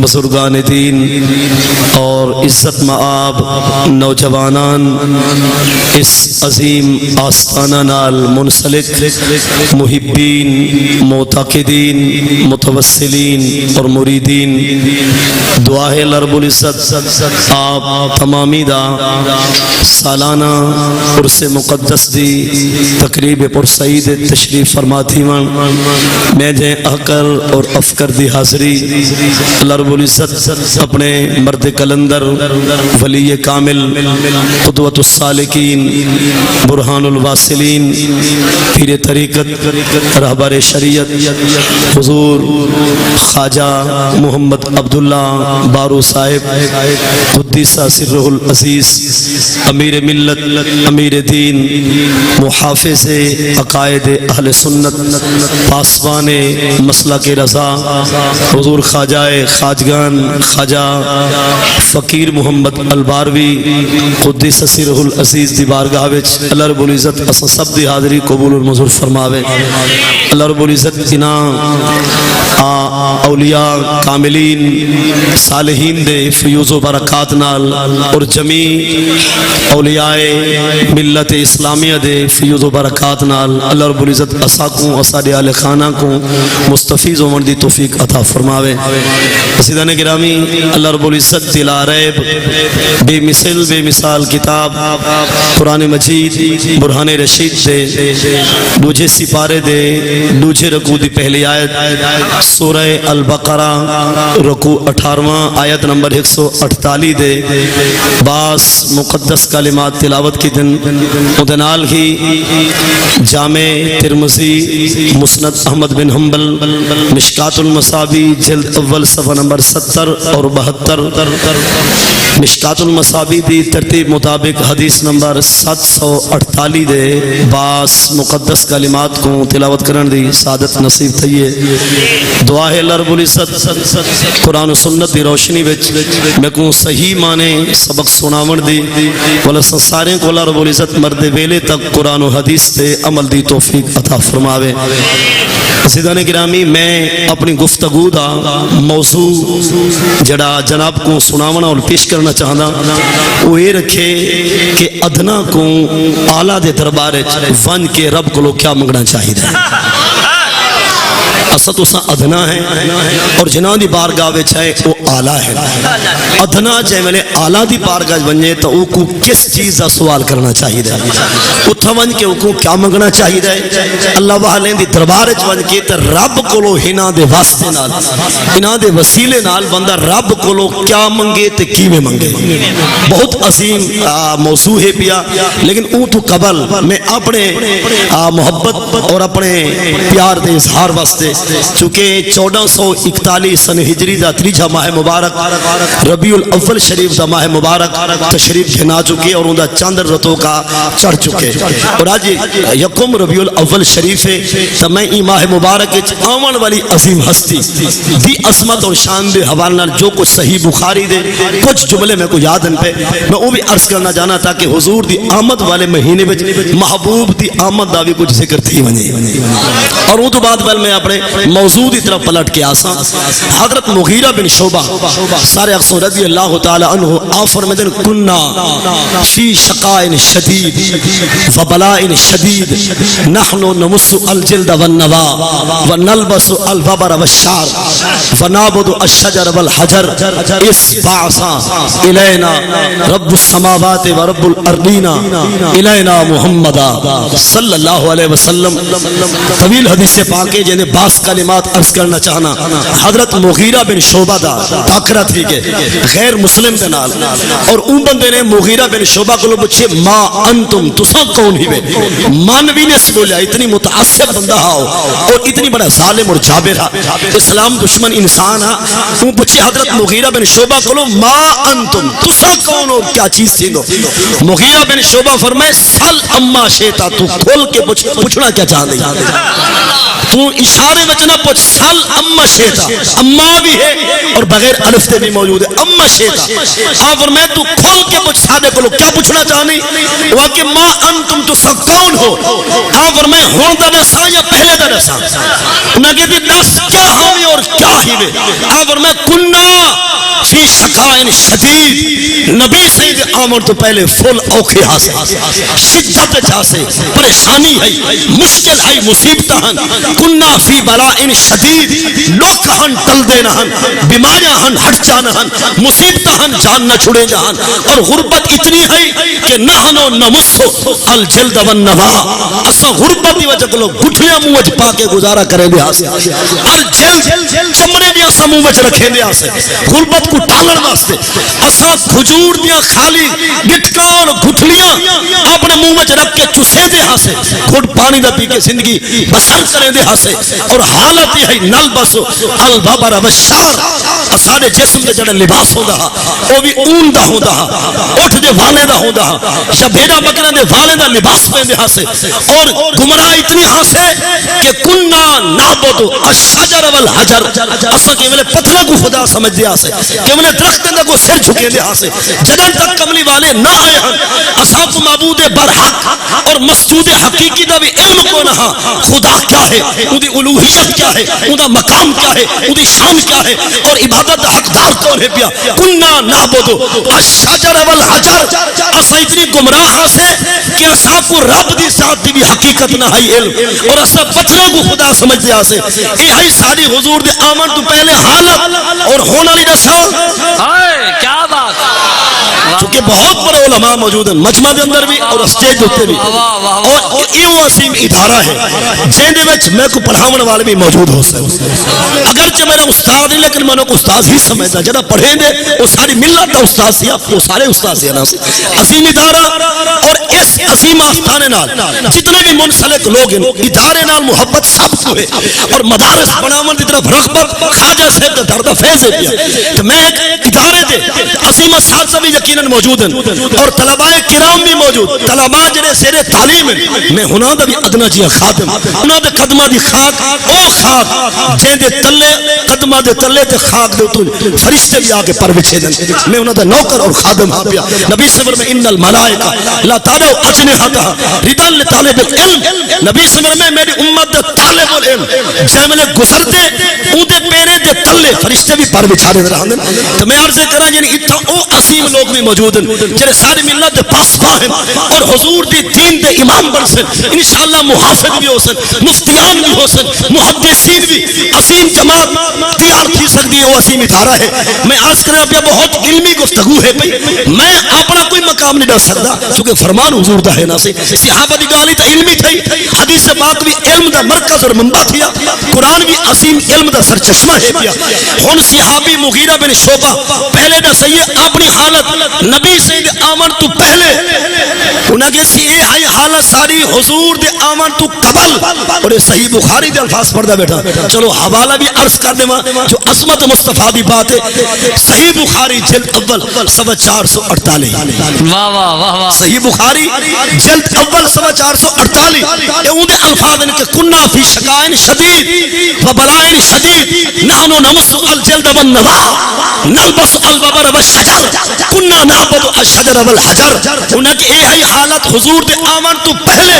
بزرگان دین اور عزت مآب نوجوانان اس عظیم آستانہ نال منسلک محبین معتقدین متوسلین اور مریدین دعا ہے اللہ رب العزت آپ تمامی دا سالانہ عرس مقدس دی تقریب پرسعید تشریف فرماتی میں جے احکر اور افکر دی حاضری اللہ رب العزت اپنے مرد کلندر ولی کامل قدوۃ السالکین برہان الواصلین پیر طریقت رہبر شریعت حضور خواجہ محمد عبداللہ بارو صاحب قدس سرہ العزیز امیر ملت امیر دین محافظ عقائد اہل سنت پاسبان مسلک رضا حضور خواجہ خواجگان خواجہ فقیر محمد الباروی قدس سرہ العزیز دی بارگاہ وچ اللہ رب العزت اساں سب دی حاضری قبول اور منظور فرماوے اللہ رب العزت انہاں اولیاء کاملین صالحین دے فیوز و برکات نال اور جمیع اولیاء ملت اسلامیہ دے فیوز و برکات نال اللہ رب العزت اساکوں اساڈے اہل خانہ کو مستفیض عمر دی توفیق عطا فرماوے حسیدان گرامی اللہ رب العزت لا ریب بے مثل بے مثال کتاب قرآن مجید برہان رشید دے دوجھے سپارے دے دوجھے رکوع دی پہلی آیت سورہ البقرہ رکوع 18واں آیت نمبر 148 دے باس مقدس کلمات تلاوت کی دن ادنال ہی جامع ترمذی مسند احمد بن حنبل مشکات المصابی جلد اول صفحہ نمبر 70 اور 72 مشکات المصابی دی ترتیب مطابق حدیث نمبر 748 دے باس مقدس کلمات کو تلاوت کرن دی سعادت نصیب تھئیے دعا ہے اللہ رب العزت قرآن و سنت دی روشنی وچ میں کو صحیح مانے سبق سناون دی ولسا سارے کو اللہ رب العزت مرد ویلے تک قرآن و حدیث تے عمل دی توفیق عطا فرماوے حسیدان گرامی میں اپنی گفتگو دا موضوع جڑا جناب کو سناونا اور پیش کرنا چاہنا وہ یہ رکھے کہ ادنا کو اعلیٰ دے دربار ون کے رب کو لوگ کیا منگنا چاہیے اسا تو سا ادنا ہے اور جنہ دی بارگاہ وچ ہے وہ اعلیٰ ہے ادنا جے میں نے اعلیٰ دی بارگاہ بنجے تو او کو کس چیز دا سوال کرنا چاہیے اتھا ون کے او کو کیا منگنا چاہیے اللہ والے دی دربار وچ ون کے تے رب کولو ہنا دے واسطے نال ہنا دے وسیلے نال بندہ رب کولو کیا منگے تے کیویں منگے بہت عظیم موضوع ہے پیا لیکن او تو قبل میں اپنے محبت اور اپنے پیار دے اظہار واسطے چونکہ 1441 سن ہجری دا تریجہ ماہ مبارک ربیع الاول شریف دا ماہ مبارک تشریف گھنا چکے اور اندہ چاند رتوں کا چڑھ چکے اور آج یکم ربیع الاول شریف ہے تو میں ای ماہ مبارک آمن والی عظیم ہستی دی عظمت اور شان دے حوالنا جو کچھ صحیح بخاری دے کچھ جملے میں کو یاد ان پہ میں وہ بھی عرض کرنا جانا تھا کہ حضور دی آمد والے مہینے میں محبوب دی آمد دا بھی کچھ ذکر تھی ونی اور وہ تو بعد بل میں اپنے موضوع دی طرف پلٹ کے آسان حضرت مغیرہ بن شعبہ سارے اقصر رضی اللہ تعالی عنہ آفر مدن کننا فی شقائن شدید و بلائن شدید نحن نمس الجلد والنوا ونلبس الوبر والشعر ونعبد الشجر والحجر اس بعثا الینا رب السماوات و رب الارضین الینا محمد صلی اللہ علیہ وسلم طویل حدیث پاکے جنہیں باس کلمات عرض کرنا چاہنا حضرت مغیرہ بن شعبہ دا تاکرہ تھی کہ غیر مسلم دے نال اور اون بندے نے مغیرہ بن شعبہ کو پوچھے ما انتم تساں کون ہی بے مانوی نے بولیا اتنی متعصب بندہ ہاؤ اور اتنی بڑا ظالم اور جابر ہا اسلام دشمن انسان ہا اون پوچھے حضرت مغیرہ بن شعبہ کو ما انتم تساں کون ہو کیا چیز تھی دو مغیرہ بن شعبہ فرمائے سل اما شیطا تو کھول کے پوچھنا کیا چاہ دیں تو اشارے میں نہ پوچھ سل اما شیتا، اما بھی ہے اور بغیر الف تے بھی موجود ہے، اما شیتا اور میں تو کھول کے پوچھ سادے کو کیا پوچھنا چاہنی وہ کہ ما انتم تو سب کون ہو، اور میں ہوں دا دسا یا پہلے دا دسا، انہیں کہتی دس کیا ہمیں اور کیا ہی میں، اور میں کننا فی شکائن شدید، نبی سید آمر تو پہلے فل اوکھے ہاسے شدت جاسے پریشانی ہے مشکل ہے مصیبت ہن، کننا فی بلائن شدید لوگ ہن ٹل دینا ہن، بیماریاں ہن ہٹ جانا ہن، مصیبت ہن جان نہ چھڑے جہاں، اور غربت اتنی ہے کہ نحنو نمسو الجلد والنوا، اسا غربت دی وجہ کو لوگ گھٹلیاں منہ وچ پا کے گزارا کریں دے ہاسے، الجلد چمڑے دیا سا منہ وچ رکھیں دے ہاسے، غربت کو ٹالن واسطے اسا کھجور دیا خالی گٹکا اور گھٹلیاں اپنے منہ وچ رکھ کے چسے دے ہاسے، گھٹ پانی دا پی کے زندگی بسر کریں دے ہاسے، اور حالت یہ ہے نلبسو البابر وشار، اساڑے جسم دے جڑے لباس ہوندا وہ بھی اون دا ہوندا، اٹھ دے والے دا ہوندا یا بھیڑا بکرا دے والے دا لباس پہن دے ہاسے، اور گمراہ اتنی ہاسے کہ کننا نعبدو الشجر والحجر، اسا کہ ملے پتھروں کو خدا سمجھ دے ہاسے، کہ ملے درخت دے کو سر جھکے دے ہاسے، جدن تک کملی والے نہ آئے ہن اسا کو معبود برحق اور مسجود حقیقی دا بھی علم کو نہ خدا کیا ہے، ان دی الوہیت کیا ہے، ان دا مقام کیا ہے، ان دی شان کیا ہے، اور عبادت حقدار کون ہے پیا، کننا نعبدو الشجر والحجر، اسا اتنی گمراہ ہاسے کہ اسا کو رب دی ذات دی بھی حقیقت نہ ہے علم، اور اسا پتھروں کو خدا سمجھ دے ہاسے، یہ ہے ساری حضور دے آمن تو پہلے حالت اور ہونا لی دسا، کیا بات، چونکہ بہت بڑے علماء موجود ہیں مجمع دے اندر بھی اور اسٹیج ہوتے بھی، اور یہ عظیم ادارہ ہے جن دے وچ میں کو پڑھاون والے بھی موجود ہو سکتے، اگرچہ میرا استاد نہیں لیکن میں کو استاد ہی سمجھتا، جڑا پڑھیں دے وہ ساری ملت دا استاد سی، وہ سارے استاد سی نا، عظیم ادارہ، اور اس عظیم آستانے نال جتنے بھی منسلک لوگ ہیں ادارے نال محبت سب کو ہے، اور مدارس بناون دی طرف رغبت خواجہ صاحب دا درد فیض ہے پیا، کہ میں ایک ادارے دے عظیم اساتذہ بھی یقیناً موجود ہیں، اور طلباء کرام بھی موجود، طلباء جڑے زیر تعلیم ہیں، میں ہناں دا بھی ادنا جی خادم، ہناں دے قدمہ دی خاک، او خاک جن دے تلے قدمہ دے تلے تے خاک دے تو فرشتے بھی آگے پر بچھے دیں، میں انہاں دا نوکر اور خادم ہاں پیا، نبی صبر میں ان الملائکہ لا تارو اجنحتہا ردان لطالب العلم، نبی صبر میں میری امت دے طالب العلم جاملے گزر دے اون دے پیرے دے تلے فرشتے بھی پر بچھا دے رہا ہیں، تو میں عرض کرا یعنی اتھا او عظیم لوگ بھی موجود ہیں جنہیں ساری ملت دے پاسباں ہیں، اور حضور دی دین دے امام بن سن، انشاءاللہ محافظ بھی ہو سن، مفتیان بھی ہو سن، محدثین بھی، عظیم جماعت تیار تھی سکتی ہے، وہ عظیم ادارہ ہے، میں عرض کرنا پیا بہت علمی گفتگو ہے، میں اپنا کوئی مقام نہیں ڈال سکتا کیونکہ فرمان حضور دا ہے نا سے، صحابہ دی گالی تا علمی تھی، حدیث پاک بھی علم دا مرکز اور منبع تھیا، قرآن بھی عظیم علم دا سرچشمہ ہے پیا، ہن صحابی مغیرہ بن شعبہ پہلے دا سید اپنی حالت نبی سید آمن تو پہلے انہاں کے سی اے ہائی حالت ساری حضور دے آمن تو قبل، اور یہ صحیح بخاری دے الفاظ پڑھدا بیٹھا، چلو حوالہ بھی عرض کر دے جو عظمت مصطفیٰ دی بات ہے، صحیح بخاری جلد اول صفحہ 448، واہ واہ واہ واہ، صحیح بخاری جلد اول صفحہ 448، یہ ان دے الفاظ ہیں کہ کننا فی شکائن شدید و بلائن شدید نحنو نمس الجلد والنوا نلبس الببر والشجر کننا نعبد الشجر والحجر، انہیں کہ اے ہی حالت حضور دے آمن تو پہلے،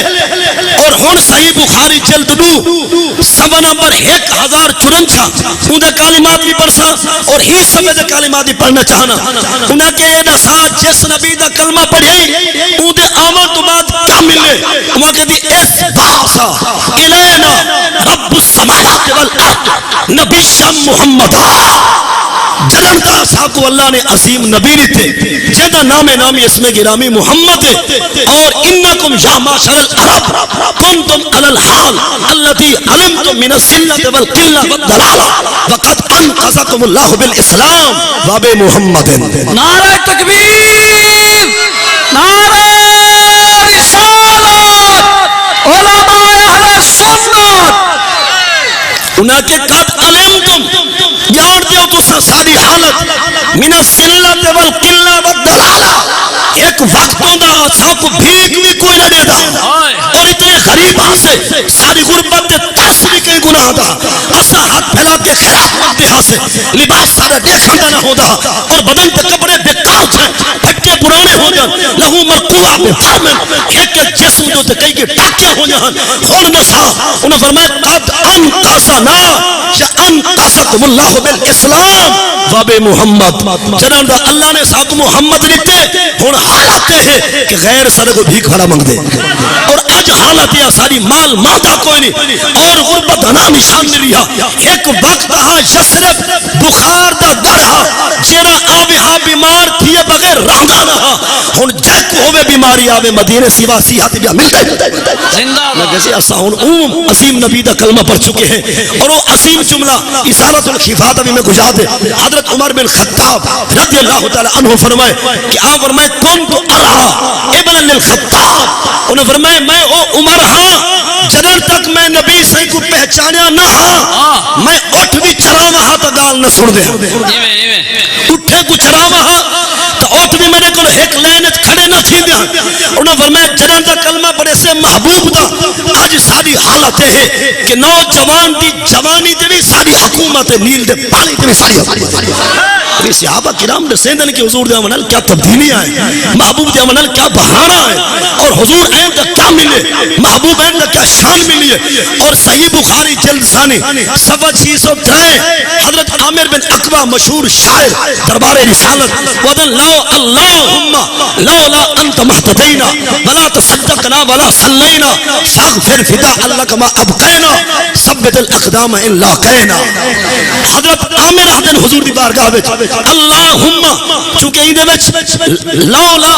اور ہن صحیح بخاری جلد 2 صفحہ نمبر 1054 ان دے کلمات بھی پڑھسا اور ہی صفحے دے کلمات بھی پڑھنا چاہنا، انہیں کہ اے دسا جس نبی دا کلمہ پڑھی ان دے آمن تو بعد کیا ملے، انہیں کہ دی اس باسا الینا رب السماوات والارض نبی شم محمدہ، جنردہ صاحب کو اللہ نے عظیم نبی لیتے جیدہ نامی اسم گرامی محمد ہے، اور انکم یا معاشر العرب کنتم علی الحال اللتی علمتم من السلت والقلہ والدلالہ وقد انقذکم اللہ بالاسلام واب محمد، نعرہ تکبیر، نعرہ رسالت، علماء اہل سنت، انہاں کے قد علمتم یار دیو تو ساری حالت من السلت والقلہ والدلالہ، ایک وقتوں دا سب بھیک بھی کوئی نہ دے دا، اور اتنے غریب سے ساری غربت ترس بھی کہیں دا اسا ہاتھ پھیلا کے خیرات مانتے ہاں سے لباس سارے دیکھن دا نہ ہوتا اور بدن تے کپڑے بیکار تھے پھٹے پرانے ہو جان لہو مرکوبہ بے حرمن ایک جسم جو تے کئی کے ٹاکے ہو جان خون نسا انہوں فرمایا قد انقاسنا یا انقاسکم اللہ بالاسلام واب محمد جنہاں دا اللہ نے ساکھ محمد لیتے ہون حالات ہے کہ غیر سارے کو بھیک بھرا مانگ دے اور اج حالت یا ساری مال مادہ کوئی نہیں اور غربت ہنا نشان ملی ایک وقت ہاں یسرف بخار دا در ہاں جینا آوے ہاں بیمار تھیے بغیر رہنا رہا ہون جیک ہوئے بیماری آوے مدینہ سیوا سیاحت بیا ملتا ہے جیسے اساہون عظیم نبی دا کلمہ پڑھ چکے ہیں اور وہ عظیم جملہ اسارت الخفات ابھی میں گجا دے حضرت عمر بن خطاب رضی اللہ تعالی عنہ فرمائے کہ آپ فرمائے کون تو ارہا ابن للخطاب انہوں فرمائے میں او عمر ہاں جدر تک میں نبی سے کو پہچانیا نہ ہاں میں اٹھ بھی چراما ہاں تا گال نہ سن دے اٹھے کو چراما ہاں تا اٹھ بھی میں نے کل ایک لینت کھڑے نہ تھی دیا انہوں فرمائے جدر تک کلمہ پڑے سے محبوب دا آج ساری حالت ہے کہ نوجوان دی جوانی دے بھی ساری حکومت نیل دے پانی دے بھی ساری حکومت صحابہ کرام نے سیندن کے حضور دے عمل کیا تبدیلی آئے محبوب دے عمل کیا بہارا ہے اور حضور ایم کا کیا ملے محبوب ایم کا کیا شان ملی ہے اور صحیح بخاری جلد ثانی صفحہ 603 حضرت عامر بن عقبہ مشہور شاعر دربار رسالت وَدَن لَوْ اللَّهُمَّ لَوْلَا أَنْتَ مَحْتَدَيْنَا وَلَا تَصَدَّقْنَا وَلَا صَلَّيْنَا فَاغْفِرْ فِدَاءً لَكَ مَا أَبْقَيْنَا ثبت الأقدام إِن لاقينا حضرت عامر حضرت حضور دی بارگاہ وچ اللہم چونکہ ایدے وچ لولا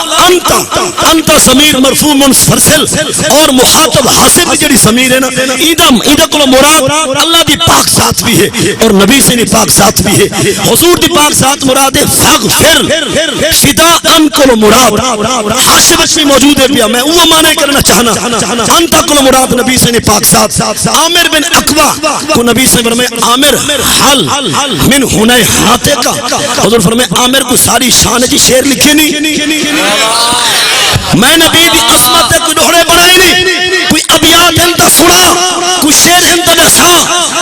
انت ضمیر مرفوع منفصل اور مخاطب حاصل دی جڑی ضمیر ہے نا ایدہ کل مراد اللہ دی پاک ذات بھی ہے اور نبی سے دی پاک ذات بھی ہے حضور دی پاک ذات مراد ہے فاغفر فداءً کل مراد حاشب اس میں موجود ہے پیا میں وہ معنی کرنا چاہنا انت کل مراد نبی سے دی پاک ذات عامر بن عقبہ کو نبی سے فرمائے عامر حل من ہونے ہاتے کا حضور فرمائے عامر کو ساری شان کی شعر لکھے نہیں میں نبی دی عصمت کو ڈھوڑے بنائی نہیں کوئی ابیات ہنتا سنا کوئی شعر ہنتا نسا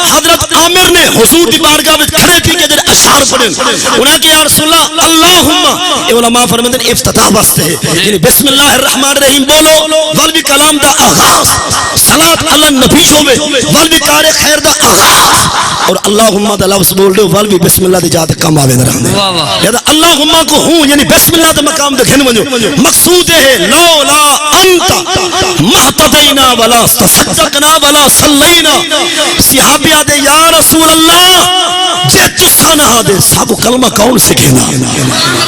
حضرت عامر نے حضور دی بارگاہ میں کھڑے تھی کہ در اشعار پڑھیں انہاں کہ یا رسول اللہ اللہم اے علماء فرمائے افتتاح واسطے ہے یعنی بسم اللہ الرحمن الرحیم بولو والوی کلام دا آغاز صلاة علی النبی ہوئے والوی کار خیر دا آغاز اور اللہم دا لفظ بول دے والوی بسم اللہ دی جاتے کم آوے در ہمیں اللہم کو ہوں یعنی بسم اللہ دا مقام دکھنے منجو مقصود ہے لولا انت محتدینا ولا تصدقنا ولا صلینا صحابیہ دے یا رسول اللہ جے تسا نہ دے سب کلمہ کون سکھینا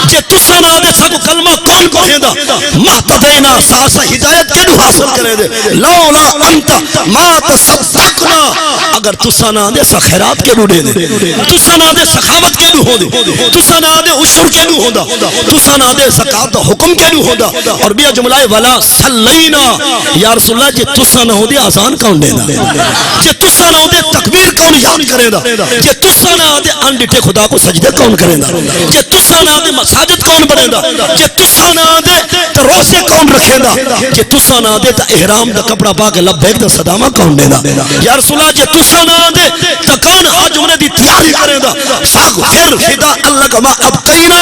جے تسا نہ دے سب کلمہ کون کہینا محتدینا ساسا ہدایت کے دو حاصل کرے دے لولا انت ما تصدقنا اگر تسا نہ دے خیرات کے دو دے دے تسا نہ دے سخاوت کے دو ہو دے تسا نہ دے عشر کے دو ہو دا تسا نہ دے زکاة حکم کے دو ہو دا اور بیا جملہ ولا صلینا یا رسول اللہ جے تسا نہ ہو دے آزان کون دے دا جے تسا نہ ہو دے تکبیر کون یاد کرے دا جے تسا نہ ہو دے انڈٹے خدا کو سجدے کون کرے دا جے تسا نہ ہو دے مساجد کون بنے دا جے تسا نہ ہو دے تو روزے کون رکھے دا جے تسا نہ ہو دے تو احرام دا کپڑا پا کے لبیک دا صدامہ کون دے دا یا رسول اللہ جے تسا نہ ہو دے تو کون حج عمرے دی تیاری کرے دا فاغفر فدا اللہ کا ما ابقینا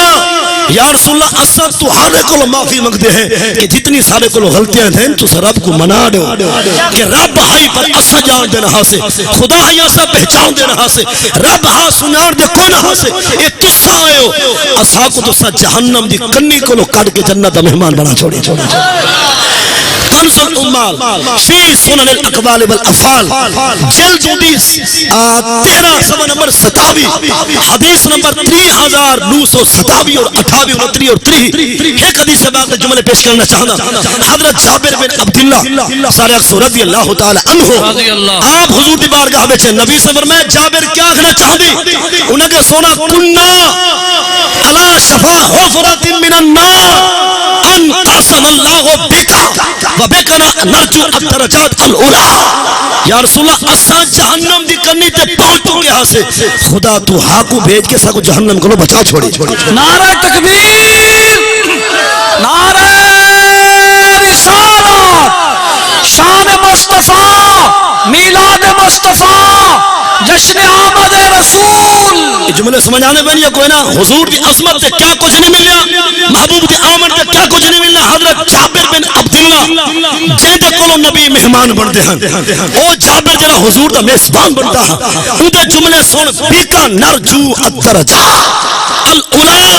یا رسول اللہ اصلا تو ہر کو معافی مانگتے ہیں کہ جتنی سارے کو غلطیاں ہیں تو رب کو منا دو کہ رب ہائی پر اصلا جان دے رہا سے خدا ہائی اصلا پہچان دے رہا سے رب ہاں سنار دے کوئی نہ سے اے تسا آئے ہو اصلا کو تسا جہنم دی کنی کو لو کٹ کے جنت مہمان بنا چھوڑی کنز الامال فی سنن الاقوال والافعال جلد 13 صفحہ نمبر 27 حدیث نمبر 3927 اور 28 29 اور 30 ایک حدیث سے بعد جملے پیش کرنا چاہنا حضرت جابر بن عبداللہ سارق رضی اللہ تعالی عنہ آپ حضور دی بارگاہ میں نبی سے فرمایا جابر کیا کہنا چاہتی انہوں نے سونا کننا علی شفا حفرت من النار ان قسم اللہ بکا وبکنا نرجو الدرجات الأولى یا رسول اللہ اساں جہنم دی کرنی تے پہنچوں گے ہاں سے خدا تو ہاں کو بھیج کے سا کو جہنم کو بچا چھوڑی نعرہ تکبیر نعرہ رسالت شان مصطفیٰ میلاد مصطفیٰ جشن آمد رسول. یہ جملے سمجھ آنے پہ نہیں کوئی نا. حضور دی عظمت تے کیا کچھ نہیں ملیا, محبوب دی آمد تے کیا کچھ نہیں ملیا. حضرت جابر بن عبداللہ جہدے کولوں نبی مہمان بنتے ہیں, او جابر جڑا حضور دا میزبان بنتا ہے, اودے جملے سن بیکا نرجو الدرجہ الاولی.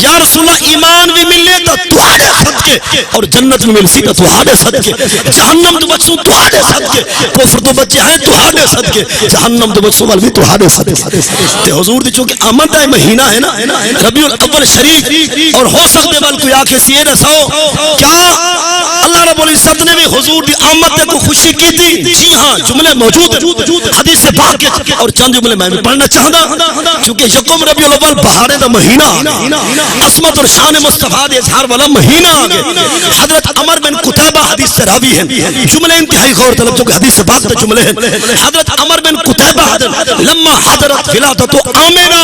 یا رسول اللہ ایمان بھی ملے تو تہاڈے صدقے, اور جنت بھی مل سی تو تہاڈے صدقے, جہنم تو بچوں تہاڈے صدقے, کفر تو بچے ہیں تہاڈے صدقے, جہنم تو بچوں وال بھی تہاڈے صدقے. تے حضور دی چونکہ آمد دا مہینہ ہے نا ربیع الاول شریف, اور ہو سکتے بل کوئی آنکھیں سی دسو کیا اللہ رب العزت نے بھی حضور دی آمد تے کو خوشی کی تھی؟ جی ہاں, جملے موجود ہیں حدیث پاک کے, اور چند جملے میں بھی پڑھنا چاہتا کیونکہ یکم ربیع الاول بہارے دا مہینہ, عظمت اور شان مصطفیٰ دے اظہار والا مہینہ آگے. حضرت عمر بن قتیبہ حدیث سے راوی ہیں, جملے انتہائی غور طلب چونکہ حدیث پاک تے جملے ہیں. حضرت عمر بن قتیبہ لما حضرت ولادت آمنہ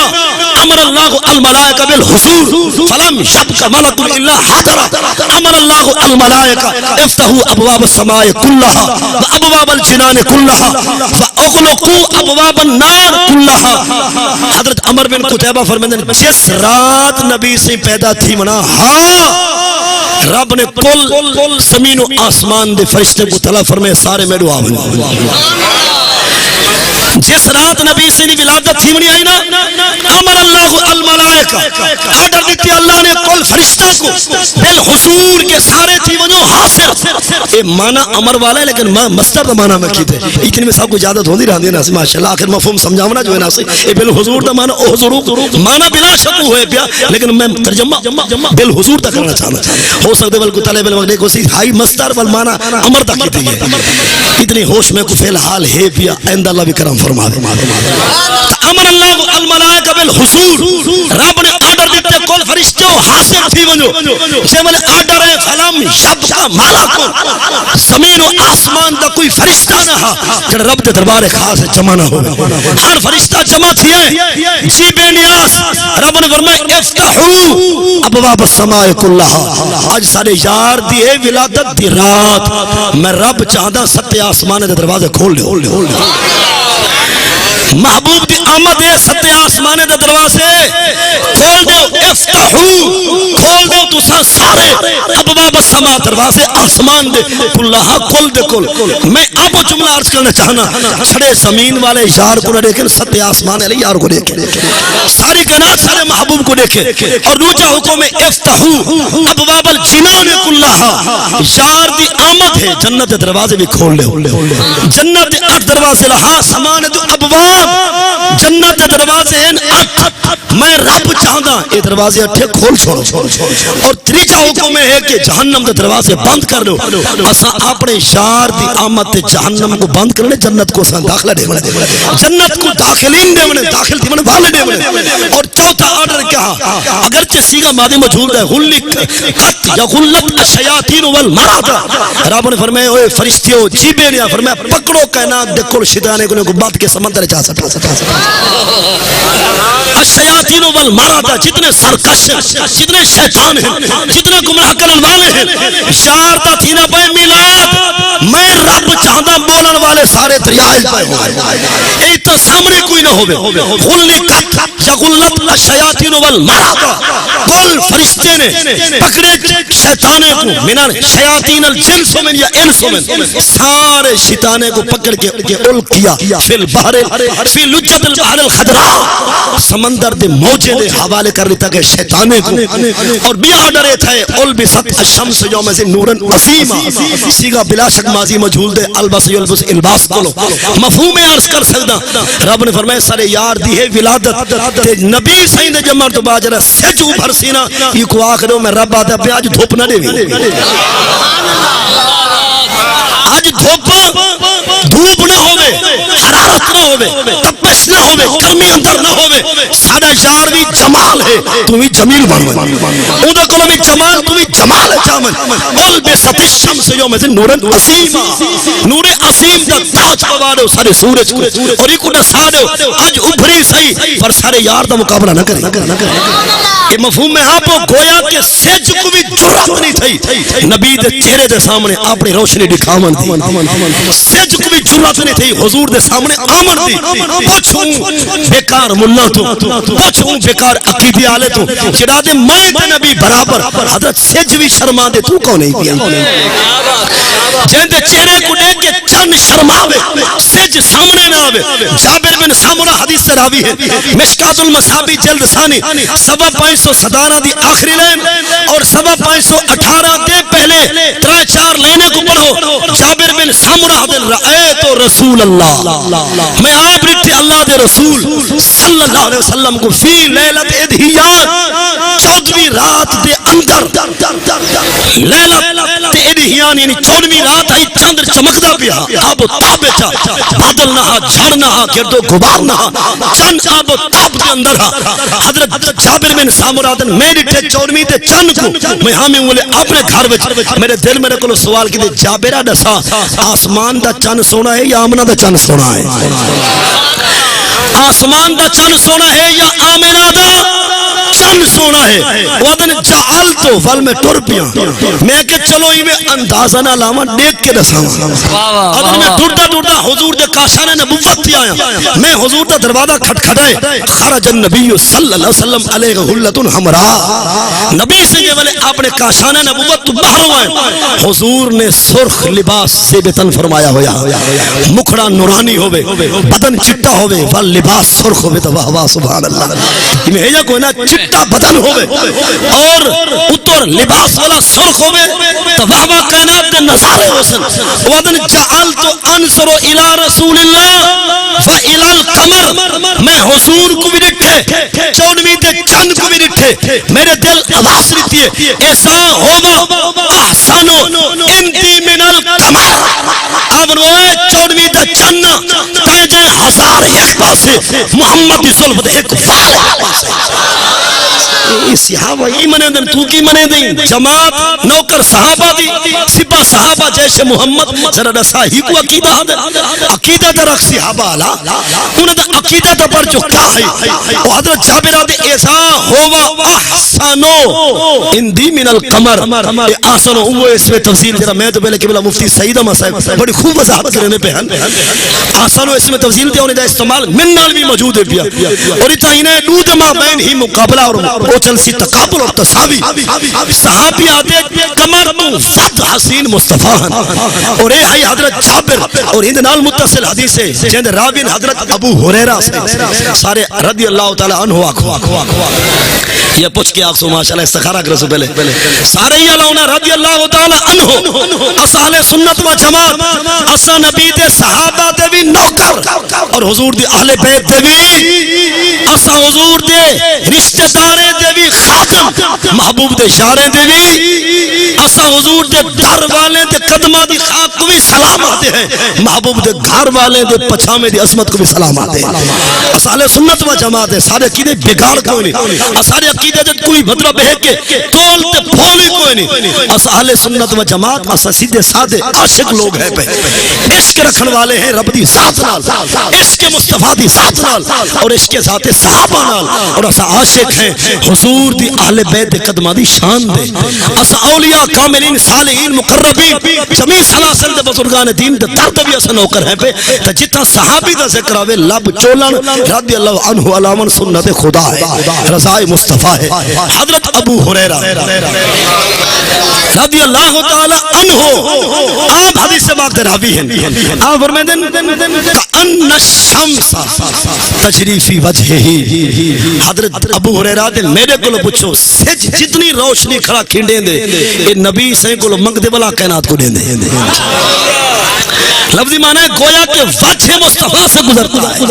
امر اللہ الملائکہ بالحضور فلم یبق ملک الا حضر امر اللہ الملائکہ افتحوا ابواب السماء كلها وابواب الجنان كلها واغلقوا ابواب النار كلها. حضرت عمر بن قتیبہ فرماتے ہیں جس رات نبی سے پیدا تھی منا, ہاں رب نے کل زمین و آسمان دے فرشتے کو طلب فرمائے سارے میں دعا بنا. جس رات نبی سے دی ولادت تھی منی آئی نا, امر اللہ الملائکہ آرڈر دیتی اللہ نے کل فرشتہ کو بالحضور کے سارے تھی ونو حاصل. اے معنی امر والا ہے لیکن مصدر دا معنی میں کی تھے, اتنی میں سب کو اجازت ہوندی رہا دی نا ماشاءاللہ. آخر مفہوم سمجھاونا جو ہے نا سی اے بالحضور دا معنی او حضور معنی بلا شک ہوئے پیا, لیکن میں ترجمہ بالحضور دا کرنا چاہنا. ہو سکتے بلکہ طالب علم کو سی ہائی مصدر والمعنی امر دا کی تھی ہے, اتنی ہوش میں کو فی الحال ہے پیا, آئندہ اللہ بھی کرم فرما دے. امر اللہ الملائکہ بالحضور, رب نے آرڈر دیتے کل فرشتے حاصل تھی ونجو جے ملے آرڈر ہے فلم یبقى ملک, زمین و آسمان دا کوئی فرشتہ نہ ہا کہ رب دے دربار خاص جمع نہ ہو. ہر فرشتہ جمع تھی ہے جی بے نیاز. رب نے فرمایا افتحوا ابواب السماء كلها. آج سارے یار دی ہے ولادت دی رات, میں رب چاہدا ستے آسمان دے دروازے کھول لے. محبوب دی آمد ہے ستے آسمان دے دروازے کھول دو, افتحوا کھول دو تو سارے ابواب السماء دروازے آسمان دے کلہا کل دے کل. میں اب جملہ عرض کرنا چاہنا, چھڑے زمین والے یار کو نہ دیکھیں, ستے آسمان والے یار کو دیکھیں, ساری کائنات سارے محبوب کو دیکھیں. اور دوسرا حکم ہے افتحوا ابواب الجنان کلہا, یار دی آمد ہے جنت دے دروازے بھی کھول لے. جنت دے 8 دروازے رہا, سمان دے ابواب جنت دے دروازے ہیں 8, میں رب چاہدا اے دروازے 8 کھول چھوڑو. اور تیسرا حکم ہے کہ جہنم دے دروازے بند کر دو. اساں اپنے یار دی آمد تے جہنم کو بند کرنے, جنت کو اساں داخلہ دے ونے, جنت کو داخلین دے ونے, داخل دی ونے والے دے ونے. اور چوتھا آرڈر کیا, اگرچہ صیغہ ماضی موجود ہے غلقت یا غلت الشیاطین والمراد, رب نے فرمایا اوے فرشتیو جی بے نیا, فرمایا پکڑو کائنات دے کل شیطانے کو بات کے سمندر چاہ سکتا. الشیاطین والمراد, جتنے سرکش ہیں, جتنے شیطان ہیں, جتنے گمراہ کرن والے ہیں, یار دا تھی نہ پائے میلاد, میں رب چاہدا بولن والے سارے دریائے پائے ہوئے, اے تو سامنے کوئی نہ ہوئے. غلقت یا غلت الشیاطین والمراد, کل فرشتے نے پکڑے شیطانے کو, منن شیاطین الجنس من یا انس من, سارے شیطانے کو پکڑ کے اول کیا فی البحر فی لجت البحر الخضراء, سمندر دے موجے دے حوالے کر لیتا کہ شیطانے کو. اور بھی آرڈر یہ تھا البست الشمس یوم سے نورن عظیما, سیگا بلا شک ماضی موجود ہے البس یلبس الباس کولو. مفہوم عرض کر سکدا, رب نے فرمایا سارے یار دی ہے ولادت تے نبی سائیں دے جمع تو باجرا سچو بھرسینا, یہ کو آخرو میں رب آتا پہ آج دھوپ نہ دے وی, آج دھوپ نہ ہوئے, حرارت نہ ہوئے, تپش نہ ہوئے, گرمی اندر نہ ہوئے. سارا یار بھی جمال ہے, تو بھی جمیل بنوے, اودھا کلو بھی جمال, تو بھی جمال ہے چامن. البست الشمس یوم سے نورن عظیما, نور عظیم دا تاج پوارے سارے سورج کو, اور ایک نہ سارے آج ابھری سہی پر سارے یار دا مقابلہ نہ کریں. کہ مفہوم میں آپ گویا کہ سج کو بھی جرات نہیں تھی نبی دے چہرے دے سامنے اپنی روشنی دکھاون دی، سج کو بھی جرات نہیں تھی حضور دے سامنے آمن دی. پوچھوں بیکار ملا تو، پوچھوں بیکار عقیدے والے تو جڑا دے میں تے نبی برابر حضرت سج بھی شرما دے تو کون نہیں پیا جن دے چہرے کو دیکھ کے چند شرماوے سج سامنے نہ آوے. جابر بن سامرہ حدیث سے راوی ہے، مشکات المصابی جلد ثانی 517 دی آخری لائن اور 518 دے پہلے 3-4 لینے کو پڑھو. جابر بن سامرہ دل رأیت رسول اللہ، میں آپ رکھتے اللہ دے رسول صلی اللہ علیہ وسلم کو فی لیلت ادھیان 14ویں رات دے اندر، لیلت ادھیان یعنی 14ویں رات آئی چاندر چمکدا پیا، آب و تاب چا بادل نہ جھڑ نہ گرد و غبار نہ چند آب و تاب دے اندر. حضرت جابر بن سامرہ دن میں ڈٹھے 14ویں تے چند کو میں ہمیں بولے اپنے گھر وچ میرے دل میرے کو سوال کی جابرہ دسا آسمان دا چند سونا ہے یا آمنہ دا چند سونا ہے؟ آسمان دا چند سونا ہے یا آمنہ دا چند سونا ہے؟ وَدن جعل تو ول میں ٹر پیا میں کہ چلو ہی میں اندازہ نہ لاما دیکھ کے دساما. اگر میں ڈھڑتا ڈھڑتا حضور دے کاشان نبوت تھی آیا، میں حضور دا دروازہ کھٹکھٹائے، خرج النبی صلی اللہ علیہ وسلم علیہ غلۃ حمراء، نبی سے یہ والے اپنے کاشان نبوت تو باہر ہوئے. حضور نے سرخ لباس سے بتن فرمایا ہویا، مکھڑا نورانی ہوئے، بدن چٹا ہوئے، ول لباس سرخ ہوئے. تو واہ سبحان اللہ، یہ ہے یا کوئی نا چٹا بدن ہوئے اور اتر لباس والا سرخ ہوئے. تو واہ کائنات دے نظارے حسن. وَدن جعلت انصر الى رسول اللہ و الى القمر، میں حضور کو بھی ڈٹھے 14ویں تے چند کو بھی ڈٹھے، میرے دل آواز رہتی ہے ایسا ہوا احسانو اندی من القمر. اب روئے 14ویں تے چند تے جائے 1001 پاسے محمد ظلم دے ایک فال صحابہ ہی منے دن تو کی منے دیں جماعت نوکر صحابہ دی سپاہ صحابہ جیش محمد ذرا دسا ہی کو عقیدہ دے عقیدہ در رکھ صحابہ علا انہوں نے عقیدہ در پر جو کیا ہے وہ حضرت جابرہ دے ایسا ہوا احسانو اندی من القمر. احسانو وہ اس میں تفضیل جرا میں تو پہلے قبلہ مفتی سعید احمد صاحب بڑی خوب وضاحت کرنے پہ ہیں. احسانو اس میں تفضیل دے انہیں دا استعمال من نال بھی موجود ہے پیا اور اتنا انہیں دود ماں بین ہی مقابلہ اور اوچن سی تقابل اور تساوی. صحابی آتے کمر تو فت حسین مصطفیٰ اور اے ہی حضرت جابر اور اندھ نال متصل حدیث ہے جہاں راوین حضرت ابو ہریرہ سارے رضی اللہ تعالی عنہ آکھو یہ پوچھ کے آپ سو ماشاءاللہ استخارہ کر رسو پہلے سارے ہی اللہ رضی اللہ تعالی عنہ اصحال سنت و جماعت اصحا نبی دے صحابہ دے بھی نوکر اور حضور دے اہل بیت دے بھی اصحا حضور دے رشتہ دارے دے بھی خادم محبوب دے یارے دے بھی اصحا حضور دے گھر والے دے قدمہ دی خاک کو بھی سلام آتے ہیں محبوب دے گھر والے دے پچھامے دی عظمت کو بھی سلام آتے ہیں. اصحال سنت و جماعت ہے سارے عقیدے بگاڑ کوئی نہیں سارے عقیدے جب کوئی مطلب ہے کہ تول تے پھولی کوئی نہیں. اصحال سنت و جماعت اصحا سیدھے سادے عاشق لوگ ہیں پہ عشق رکھن والے ہیں رب دی ذات نال عشق مصطفیٰ دی ذات نال اور عشق ذات صحابہ نال اور اصحا عاشق ہیں حضور دی اہل بیت قدمہ دی شان دے اصحا اولیاء کاملین صالحین مقربین جمیع سلاسل دے بزرگان دین دے درد بھی اصحا نوکر ہیں پہ تا جتا صحابی دا ذکر آوے لب چولن رضی اللہ عنہ علامن سنت خدا ہے رضائی مصطفیٰ ہے. حضرت ابو ہریرہ رضی اللہ تعالی عنہ آپ حدیث سے باقی راوی ہیں آپ فرمائیں کأن الشمس تجری فی وجہ ہی. حضرت ابو ہریرہ دے میرے کو پوچھو سج جتنی روشنی کھڑا کھنڈیں دے یہ نبی سے کو منگ دے بلا کائنات کو دیں دے. لفظی معنی ہے گویا کہ وجہ مصطفیٰ سے گزرتا ہے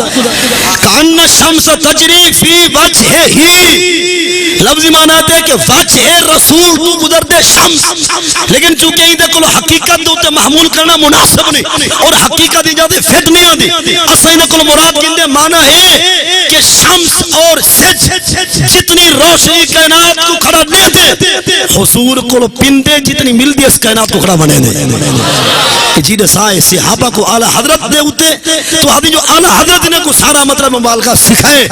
کأن الشمس تجری فی وجہ ہی. لفظی معنی ہے کہ وجہ رسول تو گزر دے شمس لیکن چونکہ اندے کو حقیقت دوتے محمول کرنا مناسب نہیں اور حقیقت اجازے فٹ نہیں آدھی اصلا اندے کو مراد کندے معنی ہے کہ شمس اور سج جتنی روشنی کائنات کو تو کھڑا دے دے حضور کو پندے جتنی مل دی اس کائنات کو کھڑا بنے دے جی دے سائے صحابہ کو اعلی حضرت دے ہوتے تو آدھی جو اعلی حضرت نے کو سارا مطلب مبالغہ سکھائے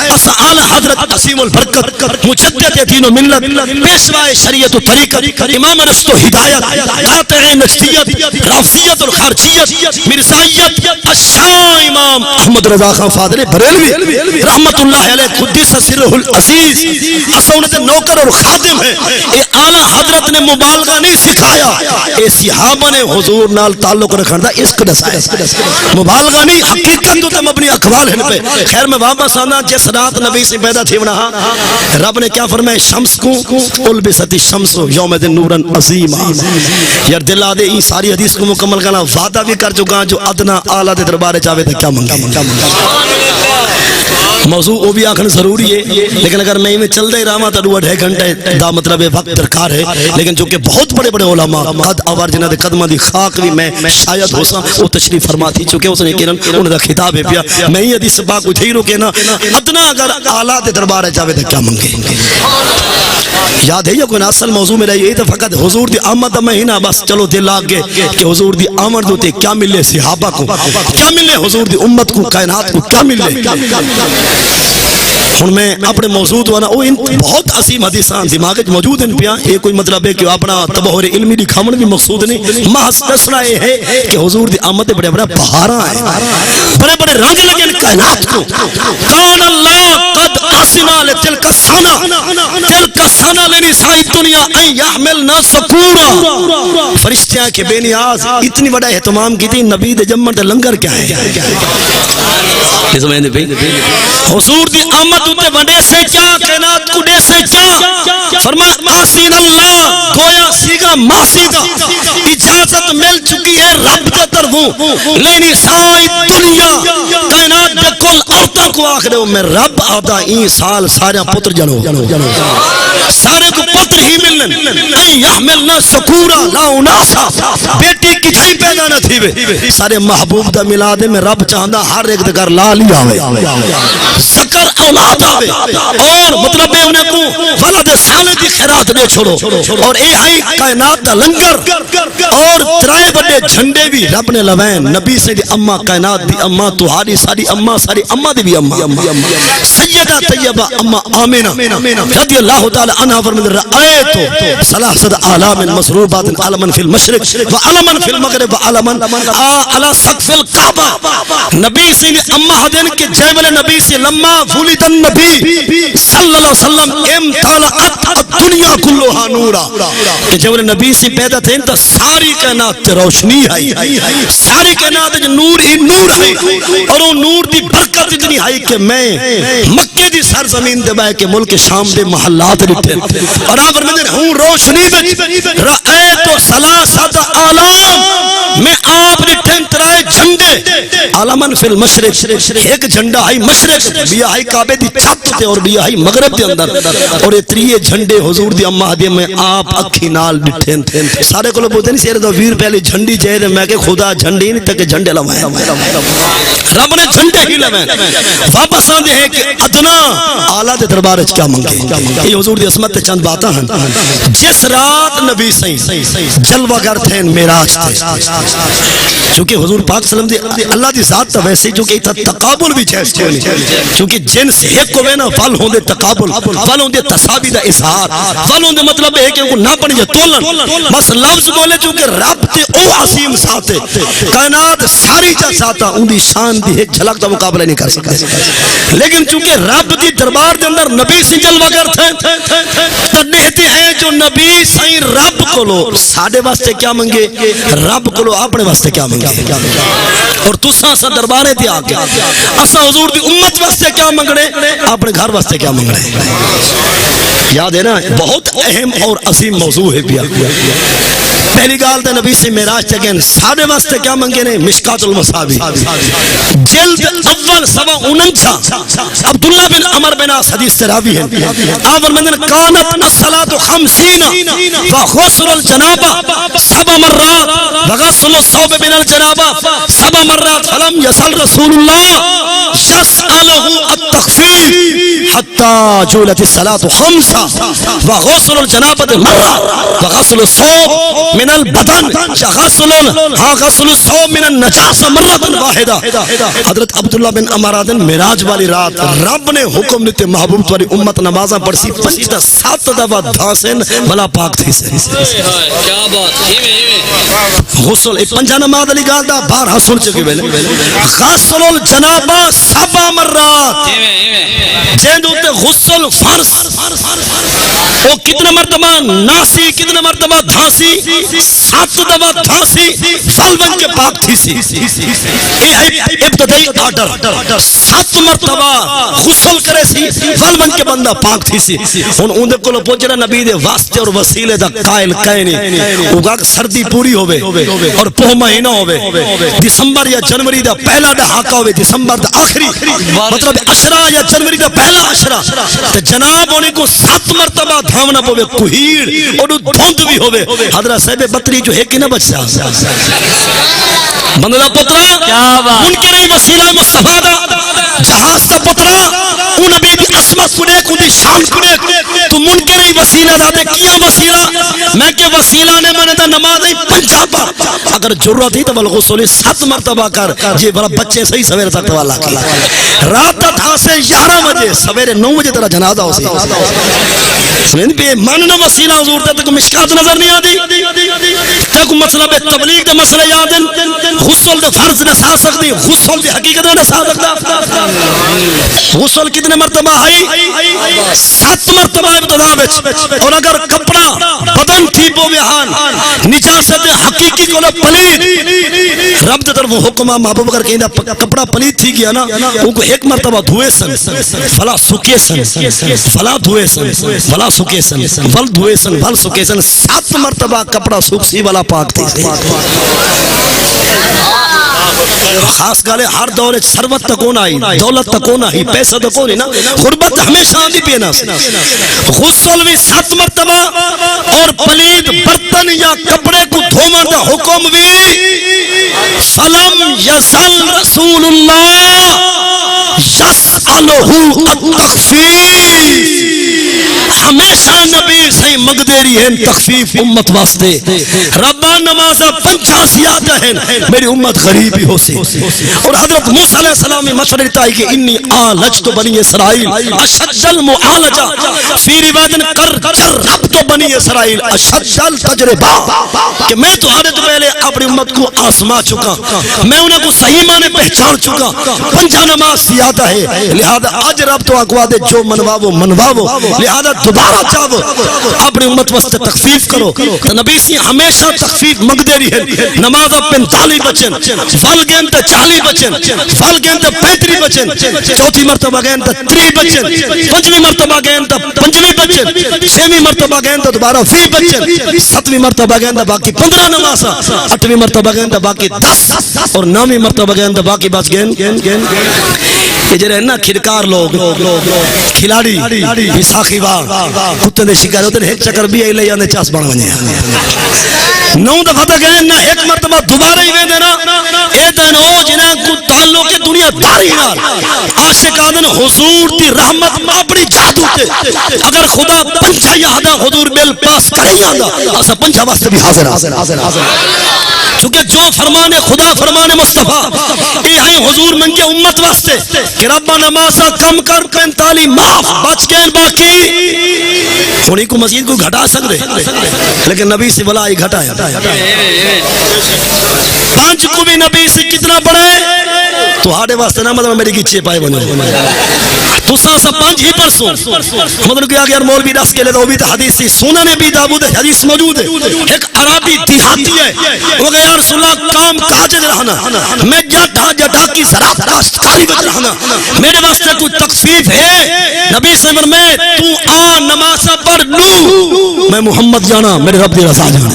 اس اعلی حضرت عظیم البرکت مجدد دین و ملت پیشوائے شریعت و طریقت امام رشد و ہدایت قاطع نجدیت رافضیت اور خارجیت مرزائیت الشاہ امام احمد رضا خان فاضل بریلوی رحمت اللہ علیہ قدس سرہ العزیز اسونت نوکر اور خادم ہے اے اعلی حضرت نے مبالغہ نہیں سکھایا اے صحابہ نے حضور نال تعلق رکھن دا عشق دسایا مبالغہ نہیں حقیقت تو مبنی اقوال ہیں پہ خیر میں واپس آنا جس رات نبی سے پیدا تھی وہاں رب نے کیا فرمایا شمس کو البست الشمس یوم دن نورا عظیما یار دل آدھے این ساری حدیث کو مکمل کرنا وعدہ بھی کر چکا جو ادنا اعلیٰ دے دربارے چاہے تھا کیا منگے موضوع وہ بھی آخر ضروری ہے لیکن اگر میں چل دے رہا تو 2.5 گھنٹے دا مطلب وقت درکار ہے لیکن جو کہ بہت بڑے بڑے علماء قد آوار جنہ دے قدمہ دی خاک بھی میں شاید ہو سا وہ تشریف فرما تھی چونکہ اس نے کہنا انہوں دا خطاب ہے پیا میں ہی حدیث پاک کو تھی رو کہنا ادنا اگر اعلیٰ دے دربارے چاہے تو کیا منگے یاد ہے یا کوئی اصل موضوع میرا یہی تھا فقط حضور دی آمد میں ہی نا بس چلو دل آگے کہ حضور دی آمد ہوتے کیا ملے صحابہ کو کیا ملے حضور دی امت کو کائنات کو کیا ملے ہن میں اپنے موضوع وانا او بہت عظیم حدیثان دماغ وچ موجود ہیں پیا یہ کوئی مطلب ہے کہ اپنا تبہر علمی دکھاون بھی مقصود نہیں محض فیصلہ یہ ہے کہ حضور دی آمد بڑے بڑے بہاراں ہیں بڑے بڑے رنگ لگے کائنات کو کان اللہ قد اسنا لتلک السنہ لنساء الدنیا ان یحملنا سکورا فرشتیاں کے بے نیاز اتنی بڑا اہتمام کی تھی نبی دے جمع تے لنگر کیا ہے حضور دی آمد ہوتے وڈے سے کیا کائنات کو دے سے کیا فرمایا آسین اللہ گویا سیگا ماں سیگا اجازت مل چکی ہے رب کا طرفوں لینی سائی دنیا کائنات دے کل عورتوں کو آخر ہوں میں رب آدھا این سال سارے پتر جنو سارے کو پتر ہی ملن این یحملنا سکورا لا اناسا بیٹی کتھائی پیدا نہ تھی بے سارے محبوب دا ملا دے میں رب چاہندہ ہر ایک دکار لا لیا ہوئے سکر اولاد آوے اور مطلب ہے انہیں کو ولد سالے دی خیرات دے چھوڑو اور اے ہائی کائنات دا لنگر اور ترائے بڑے جھنڈے بھی رب نے لوین نبی سے دی اممہ کائنات دی اممہ توہاری ساری اممہ دی بھی اممہ سیدہ طیبہ اممہ آمینہ رضی اللہ تعالی عنہ فرمد رأیتو سلاسد آلام مسروبات علماً فی المشرق و علماً فی المغرب و علماً علی سقف القعبہ نبی سے دی اممہ حدین کے جیبل نبی سے لما ولد النبی صلی اللہ علیہ وسلم امتالعت الدنیا کلوہا نورا کہ جب نبی سے پیدا تھے تو ساری کائنات روشنی ہے ساری کائنات نور ہی نور ہے اور وہ نور دی برکت اتنی ہے کہ میں مکہ دی سرزمین دے بائے کہ ملک شام دے محلات رکھتے اور آپ فرمائے ہوں روشنی رأیتو سلاسات آلام میں آپ رکھتے ترائے جھنڈے علماً فی المشرق ایک جھنڈا ہے مشرق بیا ہے کعبے دی چھت تے اور بیا ہے مغرب دے اندر اور یہ تریے جھنڈے حضور دی امہ دے میں آپ اکھی نال ڈٹھیں سارے کو لوگ بولتے نہیں سیرے دو ویر پہلے جھنڈی چاہے دے میں کہ خدا جھنڈی نہیں تک جھنڈے لوائیں رب نے جھنڈے ہی لوائیں واپس آدھے ہیں کہ ادنا آلہ دے دربار کیا منگے یہ حضور دی عصمت تے چند باتاں ہیں جس رات نبی سائیں جلوہ گر تھے میراج تھے چونکہ حضور پاک صلی اللہ علیہ وسلم اللہ دی ذات تا ویسے چونکہ تقابل بھی جیس چونی چونکہ جنس ایک کو وینا فل ہوں دے تقابل فل ہوں دے تصابی دا اظہار فل ہوں دے مطلب ہے کہ وہ نہ پڑھ جائے تولن بس لفظ بولے چونکہ رب تے او عظیم ذات ہے کائنات ساری جا ذاتا ان دی شان دی ایک جھلک دا مقابلہ نہیں کر سکتا لیکن چونکہ رب دی دربار دے اندر نبی سے جلوہ گر تھے تو نہتے ہیں جو نبی سائیں رب کو لو ساڑے واسطے کیا منگے رب کو لو اپنے واسطے کیا منگے اور تسا سا دربارے تھے آگے اسا حضور دی امت واسطے کیا منگنے اپنے گھر واسطے کیا منگنے یاد ہے نا بہت اہم اور عظیم موضوع ہے پیا پہلی گال تے نبی سے معراج چکن ساڑے واسطے کیا منگے نے مشکات المصابی جلد اول سوا 49 عبداللہ بن عمر بن عاص حدیث تراوی ہے آپ فرماتے ہیں کانت الصلاة 50 وغسل الجنابہ 7 مرات وغسل الثوب من الجنابہ 7 مرات فلم یسل رسول اللہ یسألہ التخفیف التکفیر حتی جعلت الصلاة خمسا وغسل الجنابت مرہ وغسل الثوب من البدن غسل الثوب من النجاس مرۃ واحدہ. حضرت عبداللہ بن عمر دن معراج والی رات رب نے حکم دیتے محبوب تمہاری امت نمازاں پڑھسی 7 دفعہ دھاسن بلا پاک تھی سے. کیا بات غسل ایک پنجہ نماز علی گال دا بار حسن چکے بیلے غسل الجنابہ 7 مرات جہاں دوتے غسل فرض وہ کتنا مرتبہ ناسی کتنا مرتبہ دھاسی 7 دفعہ دھاسی فل بن کے پاک تھی سی. ابتدائی آرڈر 7 مرتبہ غسل کرے سی فل بن کے بندہ پاک تھی سی. ان اوندے کو پوچھنا نبی دے واسطے اور وسیلے دا قائل کہنی اگا سردی پوری ہوئے اور پوہ مہینہ ہوئے دسمبر یا جنوری دا پہلا دہاکہ ہوئے دسمبر دا آخری مطلب عشرہ یا جنوری دا پہلا عشرہ تو جناب ہونے کو 7 مرتبہ دھامنا پوے کوہیر اور دھوند بھی ہوئے. حضرت صاحب بطری جو ہے کہ نہ بچ سا بندہ دا پترہ منکر ہی وسیلہ مصطفیٰ دا جہاز دا پترہ ان نبی دی عصمت کنے کنے شان کنے تو منکر ہی وسیلہ دا دے کیا وسیلہ میں کہ وسیلہ نے میں نے نماز ہی 50 بار اگر ضرورت ہی تو بالغسل 7 مرتبہ کر یہ بڑا بچے صحیح سویرے تک والا کی رات تھا سے 11 بجے سویرے 9 بجے تیرا جنازہ ہو سی سمجھ پہ ماننا وسیلہ حضور تے کو مشکات نظر نہیں آتی تے کو مطلب تبلیغ دے مسئلہ یاد ہیں غسل دے فرض نہ سا سکتی غسل دے حقیقت نہ سا سکتا غسل کتنے مرتبہ آئی 7 مرتبہ ابتدا وچ اور اگر کپڑا بدن تھی بو بیان نجاست حقیقی کو پلید رب دے طرف حکمہ محبوب کر کہیں کپڑا پلید تھی گیا نا ان کو ایک مرتبہ دھوئے سن فلا سکے سن فلا دھوئے سن فلا سکے سن فل دھوئے سن فل سکے سن 7 مرتبہ کپڑا سکسی والا پاک تھی خاص گالے ہر دور ثروت تکون آئی دولت تکون آئی پیسہ تکون نا غربت ہمیشہ آدھی پینا غسل بھی 7 مرتبہ اور پلید برتن یا کپڑے کو دھوما دا حکم بھی فلم یزل رسول اللہ یسألہ التخفیف ہمیشہ نبی صحیح مقدری ہیں تخفیف امت واسطے ربا نمازہ 50 زیادہ ہیں میری امت غریبی ہو سی اور حضرت موسیٰ علیہ السلام میں مشورہ دیتا ہے کہ انی آلجت بنی اسرائیل اشد المعالجہ فی روایت جربت بنی اسرائیل اشد التجربہ کہ میں تو حضرت پہلے اپنی امت کو آسما چکا میں انہیں کو صحیح معنی پہچان چکا 50 نماز زیادہ ہے لہذا آج رب تو اقوا دے جو منواو منواو لہذا دوبارہ چاہو اپنی امت واسطے تخفیف کرو تو نبی سی ہمیشہ تخفیف مقدری ہے نماز 45 بچن فل گئن تا 40 بچن فل گئن تا 35 بچن چوتھی مرتبہ گئن تا 30 بچن 5ویں مرتبہ گئن تا 5ویں بچن 6ویں مرتبہ گئن تا دوبارہ 20 بچن 7ویں مرتبہ گئن تا باقی 15 نمازہ 8ویں مرتبہ گئن تا باقی 10 اور 9ویں مرتبہ گئن تا باقی بس گئن یہ جرے نا کھڑکار لوگ کھلاڑی بیساخی بار کتے دے شکار ہوتے ہیں ایک چکر بھی ہے لے آنے چاس بڑھ بنے 9 دفعہ تک گئے نا ایک مرتبہ دوبارہ ہی ویدے نا اے دن او جنہاں کو تعلق دنیا داری نال عاشق آدن حضور دی رحمت اپنی جادو تے اگر خدا 5 یادہ حضور بیل پاس کریں آدھا اسا 5 واسطے بھی حاضر چونکہ جو فرمان خدا فرمان مصطفیٰ اے ہیں حضور من کے امت واسطے کہ ربا نمازہ کم کر 45 معاف بچ گئے باقی انہی کو مزید کو گھٹا سکتے لیکن نبی سے بلا ہی گھٹا ہے 5 کو بھی نبی سے کتنا بڑھے تو ہاڑے واسطے نہ مطلب میری کچھے پائے بنے تو سا 5 ہی پر سن مطلب کہ اگر مولوی دس کے لئے تو بھی حدیث سی سنن بھی داود حدیث موجود ہے ایک عربی دیہاتی ہے وہ کہ یا رسول اللہ کام کاجد رہنا میں جٹا کی زراعت کاشتکاری بچ رہنا میرے واسطے کوئی تخفیف ہے نبی سے عمر میں تو آ نمازہ پڑھ لوں میں محمد جانا میرے رب دی رضا جانا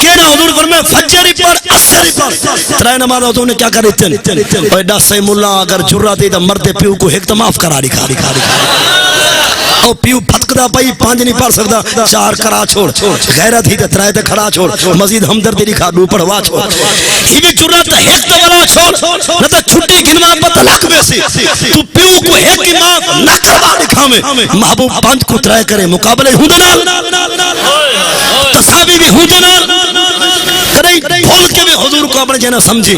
کیڑا حضور فرمائے فجری پڑھ عصری پڑھ 3 نماز ہوتا انہیں کیا کر رہتے ہیں ایڈا سیم اللہ اگر جرہ دے دا مرد پیو کو ایک تماف کرا رکھا او پیو پھتکدا پئی 5 نہیں پڑھ سکدا 4 کرا چھوڑ غیرت ہی تے ترائے تے کھڑا چھوڑ مزید ہمدردی دکھا 2 پڑھوا چھوڑ ہی بھی جرات ایک تے والا چھوڑ نہ تے چھٹی گنوا پہ طلاق ویسی تو پیو کو ایک امام نہ کروا دکھاویں محبوب 5 کو ترائے کرے مقابلے ہوں دے نال تصحابی بھی ہوں دے نال کریں بھول کے بھی حضور کو اپنے جینا سمجھی.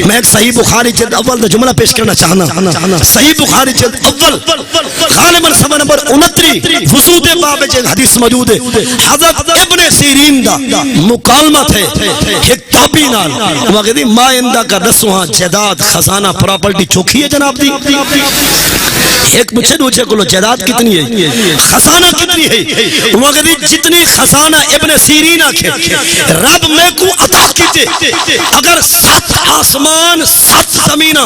میں ایک صحیح بخاری جلد اول دا جملہ پیش کرنا چاہنا. صحیح بخاری جلد اول غالباً صفحہ نمبر 29 وضو دے باب جلد حدیث موجود ہے. حضرت ابن سیرین دا مکالمہ تھے ایک تابعی نال وہ کہتی ما اندہ کا رسوہاں جائیداد خزانہ پراپرٹی چوکھی ہے جناب دی. ایک مجھے دوچے کو لو جائیداد کتنی ہے خزانہ کتنی ہے وہ کہتی جتنی خزانہ ابن سیرین آکھے رب میں کو عطا کیتے اگر 7 آسمان 7 زمینہ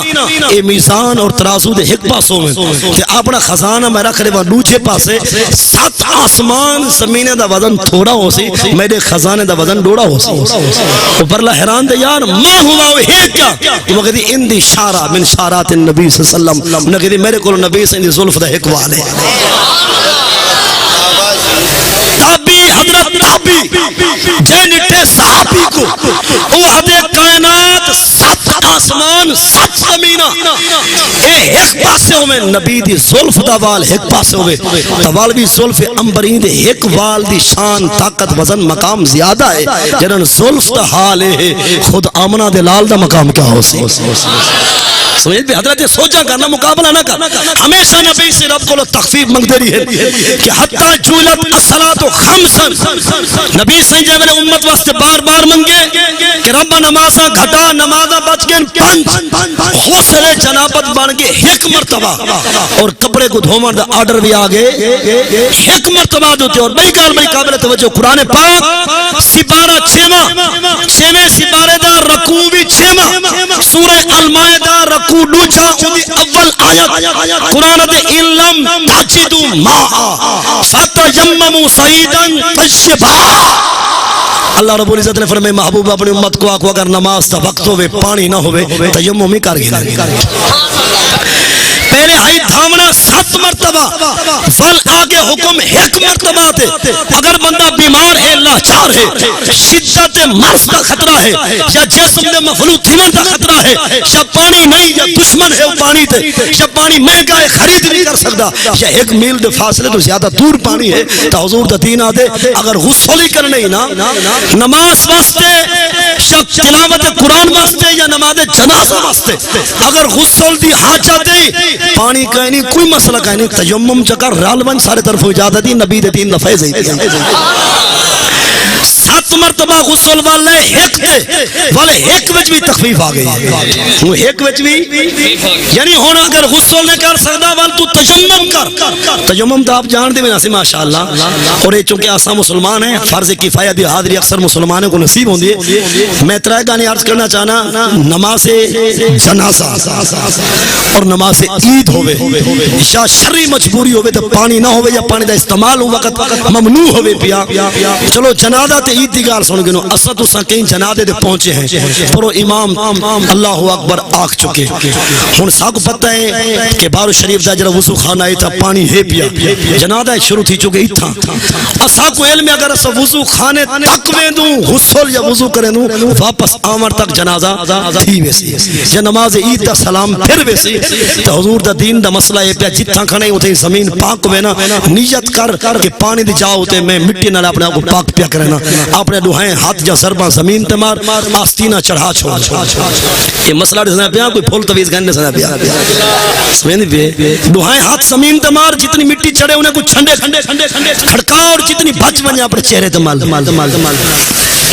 اے میزان اور ترازو دے ایک پاسوں میں کہ اپنا خزانہ میں رکھ رہے وہ دوچے پاسے 7 آسمان زمینہ دا وزن تھوڑا ہو سی میرے خزانے دا وزن ڈوڑا ہو سی. وہ پرلا حیران دے یار ما ہوا وہ ہے کیا وہ کہتی اندی شارہ من شارات النبی صلی اللہ علیہ وسلم نے کہتی میرے کو نبی سے اندی ظلف دا ایک والے تابی حضرت تابی جینٹے صحابی کو اوہد کائنات 7 آسمان 7 زمینہ اے ایک پاسے ہوئے نبی دی ظلف دا وال ایک پاسے ہوئے توال بھی ظلف امبرین دے ایک وال دی شان طاقت وزن مقام زیادہ ہے جنہاں ظلف دا حال ہے خود آمنہ دے لال دا مقام کیا ہو سی. سمجھے بھی حضرت سوچا کرنا مقابلہ نہ کر ہمیشہ نبی سے رب کو تخفیف منگ دے رہی ہے کہ حتی جولت الصلاة خمسن نبی سنجھے میرے امت واسطے بار بار منگے کہ رب نمازہ گھٹا نمازہ بچ گئے 5 غسل جنابت بن گئے 1 مرتبہ اور کپڑے کو دھومن دا آرڈر بھی آگے 1 مرتبہ دوتے اور بڑی کال بڑی قابل توجہ قرآن پاک سپارہ 6 سپارے دا رکوع بھی 6 سورہ المائدہ رکوع ڈوچا اول آیت قرآن دے علم تجدو ماء فتیمموا صعیدا طیبا. اللہ رب العزت نے فرمایا محبوب اپنی امت کو آکھو اگر نماز دا وقت ہوئے پانی نہ ہوئے تیمم ہی کر گئے پہلے ہائی دھامنا 7 مرتبہ فل آگے حکم 1 مرتبہ تے اگر بندہ بیمار ہے لاچار ہے شدت مرض کا خطرہ ہے یا جسم دے مفلوط تھیمن کا خطرہ ہے یا پانی نہیں یا دشمن ہے پانی تے یا پانی مہنگا ہے خرید نہیں کر سکتا یا 1 میل دے فاصلے تو زیادہ دور پانی ہے تو حضور دا دین آدے اگر غسل ہی کرنے ہی نا نماز واسطے یا تلاوت قرآن واسطے یا نماز جنازہ واسطے اگر غسل دی حاجت دے پانی کا نہیں کوئی مسئلہ کا نہیں تیمم چکر رالون سارے طرف اجازت دی نبی دے دین دفعہ زیدی 7 مرتبہ غسل والے 1 تے والے 1 وچ بھی تخفیف آ گئی وہ 1 وچ بھی یعنی ہونا اگر غسل نہیں کر سکتا وال تو تیمم کر تیمم تو آپ جان دے میں ماشاءاللہ اور یہ چونکہ آسان مسلمان ہیں فرض کفایہ دی حاضری اکثر مسلمانوں کو نصیب ہوندی ہے. میں ترائے گانے عرض کرنا چاہنا نماز جنازہ اور نماز عید ہوئے یا شرعی مجبوری ہوئے تو پانی نہ ہوئے یا پانی دا استعمال ہو وقت ممنوع ہوئے پیا چلو جنازہ تے عید دی گال سن گنو اساں تساں کہیں جنازے دے پہنچے ہیں پر امام اللہ اکبر آکھ چکے ہن سا کو پتہ ہے کہ بارو شریف دا جڑا وضو خانہ ہے تھا پانی ہے پیا جنازہ شروع تھی چکے تھا اساں کو علم اگر اساں وضو خانے تک میں دوں غسل یا وضو کریں دوں واپس آمر تک جنازہ تھی ویسی یا نماز عید دا سلام پھر ویسی تو حضور دا دین دا مسئلہ ہے پیا جتھاں کھڑے ہوتے زمین پاک میں نا نیت کر کہ پانی دی جاؤ تے میں مٹی نال اپنے کو پاک پیا کرنا اپنے دوہائیں ہاتھ جا ضرباں زمین تے مار آستینہ چڑھا چھوڑ یہ مسئلہ دسنا پیا کوئی پھول تویز گھننے سنا پیا سمجھیں پہ دوہائیں ہاتھ زمین تے مار جتنی مٹی چڑھے انہیں کو چھنڈے کھڑکا اور جتنی بچ بنے اپنے چہرے تے مال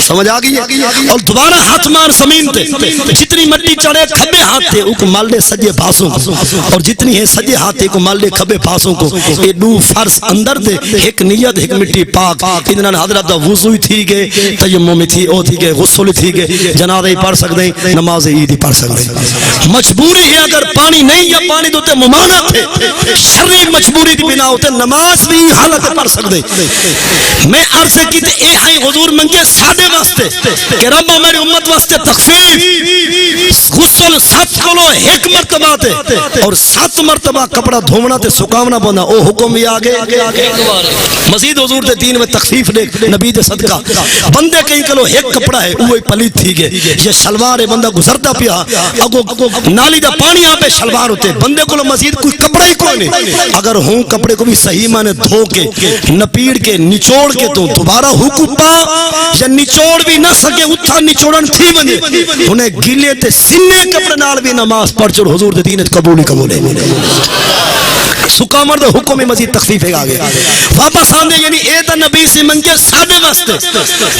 سمجھ آگئی اور دوبارہ ہاتھ مار زمین تے جتنی مٹی چڑھے کھبے ہاتھ تے کو مال دے سجے پاسوں کو اور جتنی ہے سجے ہاتھ تے کو مال دے کھبے پاسوں کو یہ 2 فرض اندر دے ایک نیت ایک مٹی پاک انہاں حضرت دا وضو ہی تھی گئے تیمم ہی تھی او تھی گئے غسل تھی گئے جنازہ ہی پڑھ سکتے ہیں نماز عید ہی پڑھ سکتے ہیں. مجبوری ہے اگر پانی نہیں یا پانی دوتے ممانعت ہے شرعی مجبوری دی بنا ہوتے نماز بھی حالت پڑھ سکتے. میں عرض کی تے اے ہائی حضور منگے 7.5 ساڈے واسطے کہ رب میری امت واسطے تخفیف غسل 7 کولو 1 مرتبہ تے اور 7 مرتبہ کپڑا دھونا تے سکاونا پوندا او حکم بھی آگے مزید حضور دے دین میں تخفیف دے نبی دے صدقہ بندے کہیں کلو 1 کپڑا ہے اوہی پلیت تھی گئے یہ شلوار ہے بندہ گزرتا پیا اگو نالی دا پانی آپ شلوار ہوتے بندے کو مزید کوئی کپڑا ہی کوئی نہیں اگر ہوں کپڑے کو بھی صحیح مانے دھو کے نپیڑ کے نچوڑ کے تو دوبارہ حکم پا یا نچوڑ بھی نہ سکے اتھا نچوڑن تھی بنے انہیں گیلے تے سنے کپڑے نال بھی نماز پڑھ چڑ حضور دے دین قبول ہے سکامر دے حکم میں مزید تخفیف ہے آگے واپس آندے یعنی اے تا نبی سے منگے سادے واسطے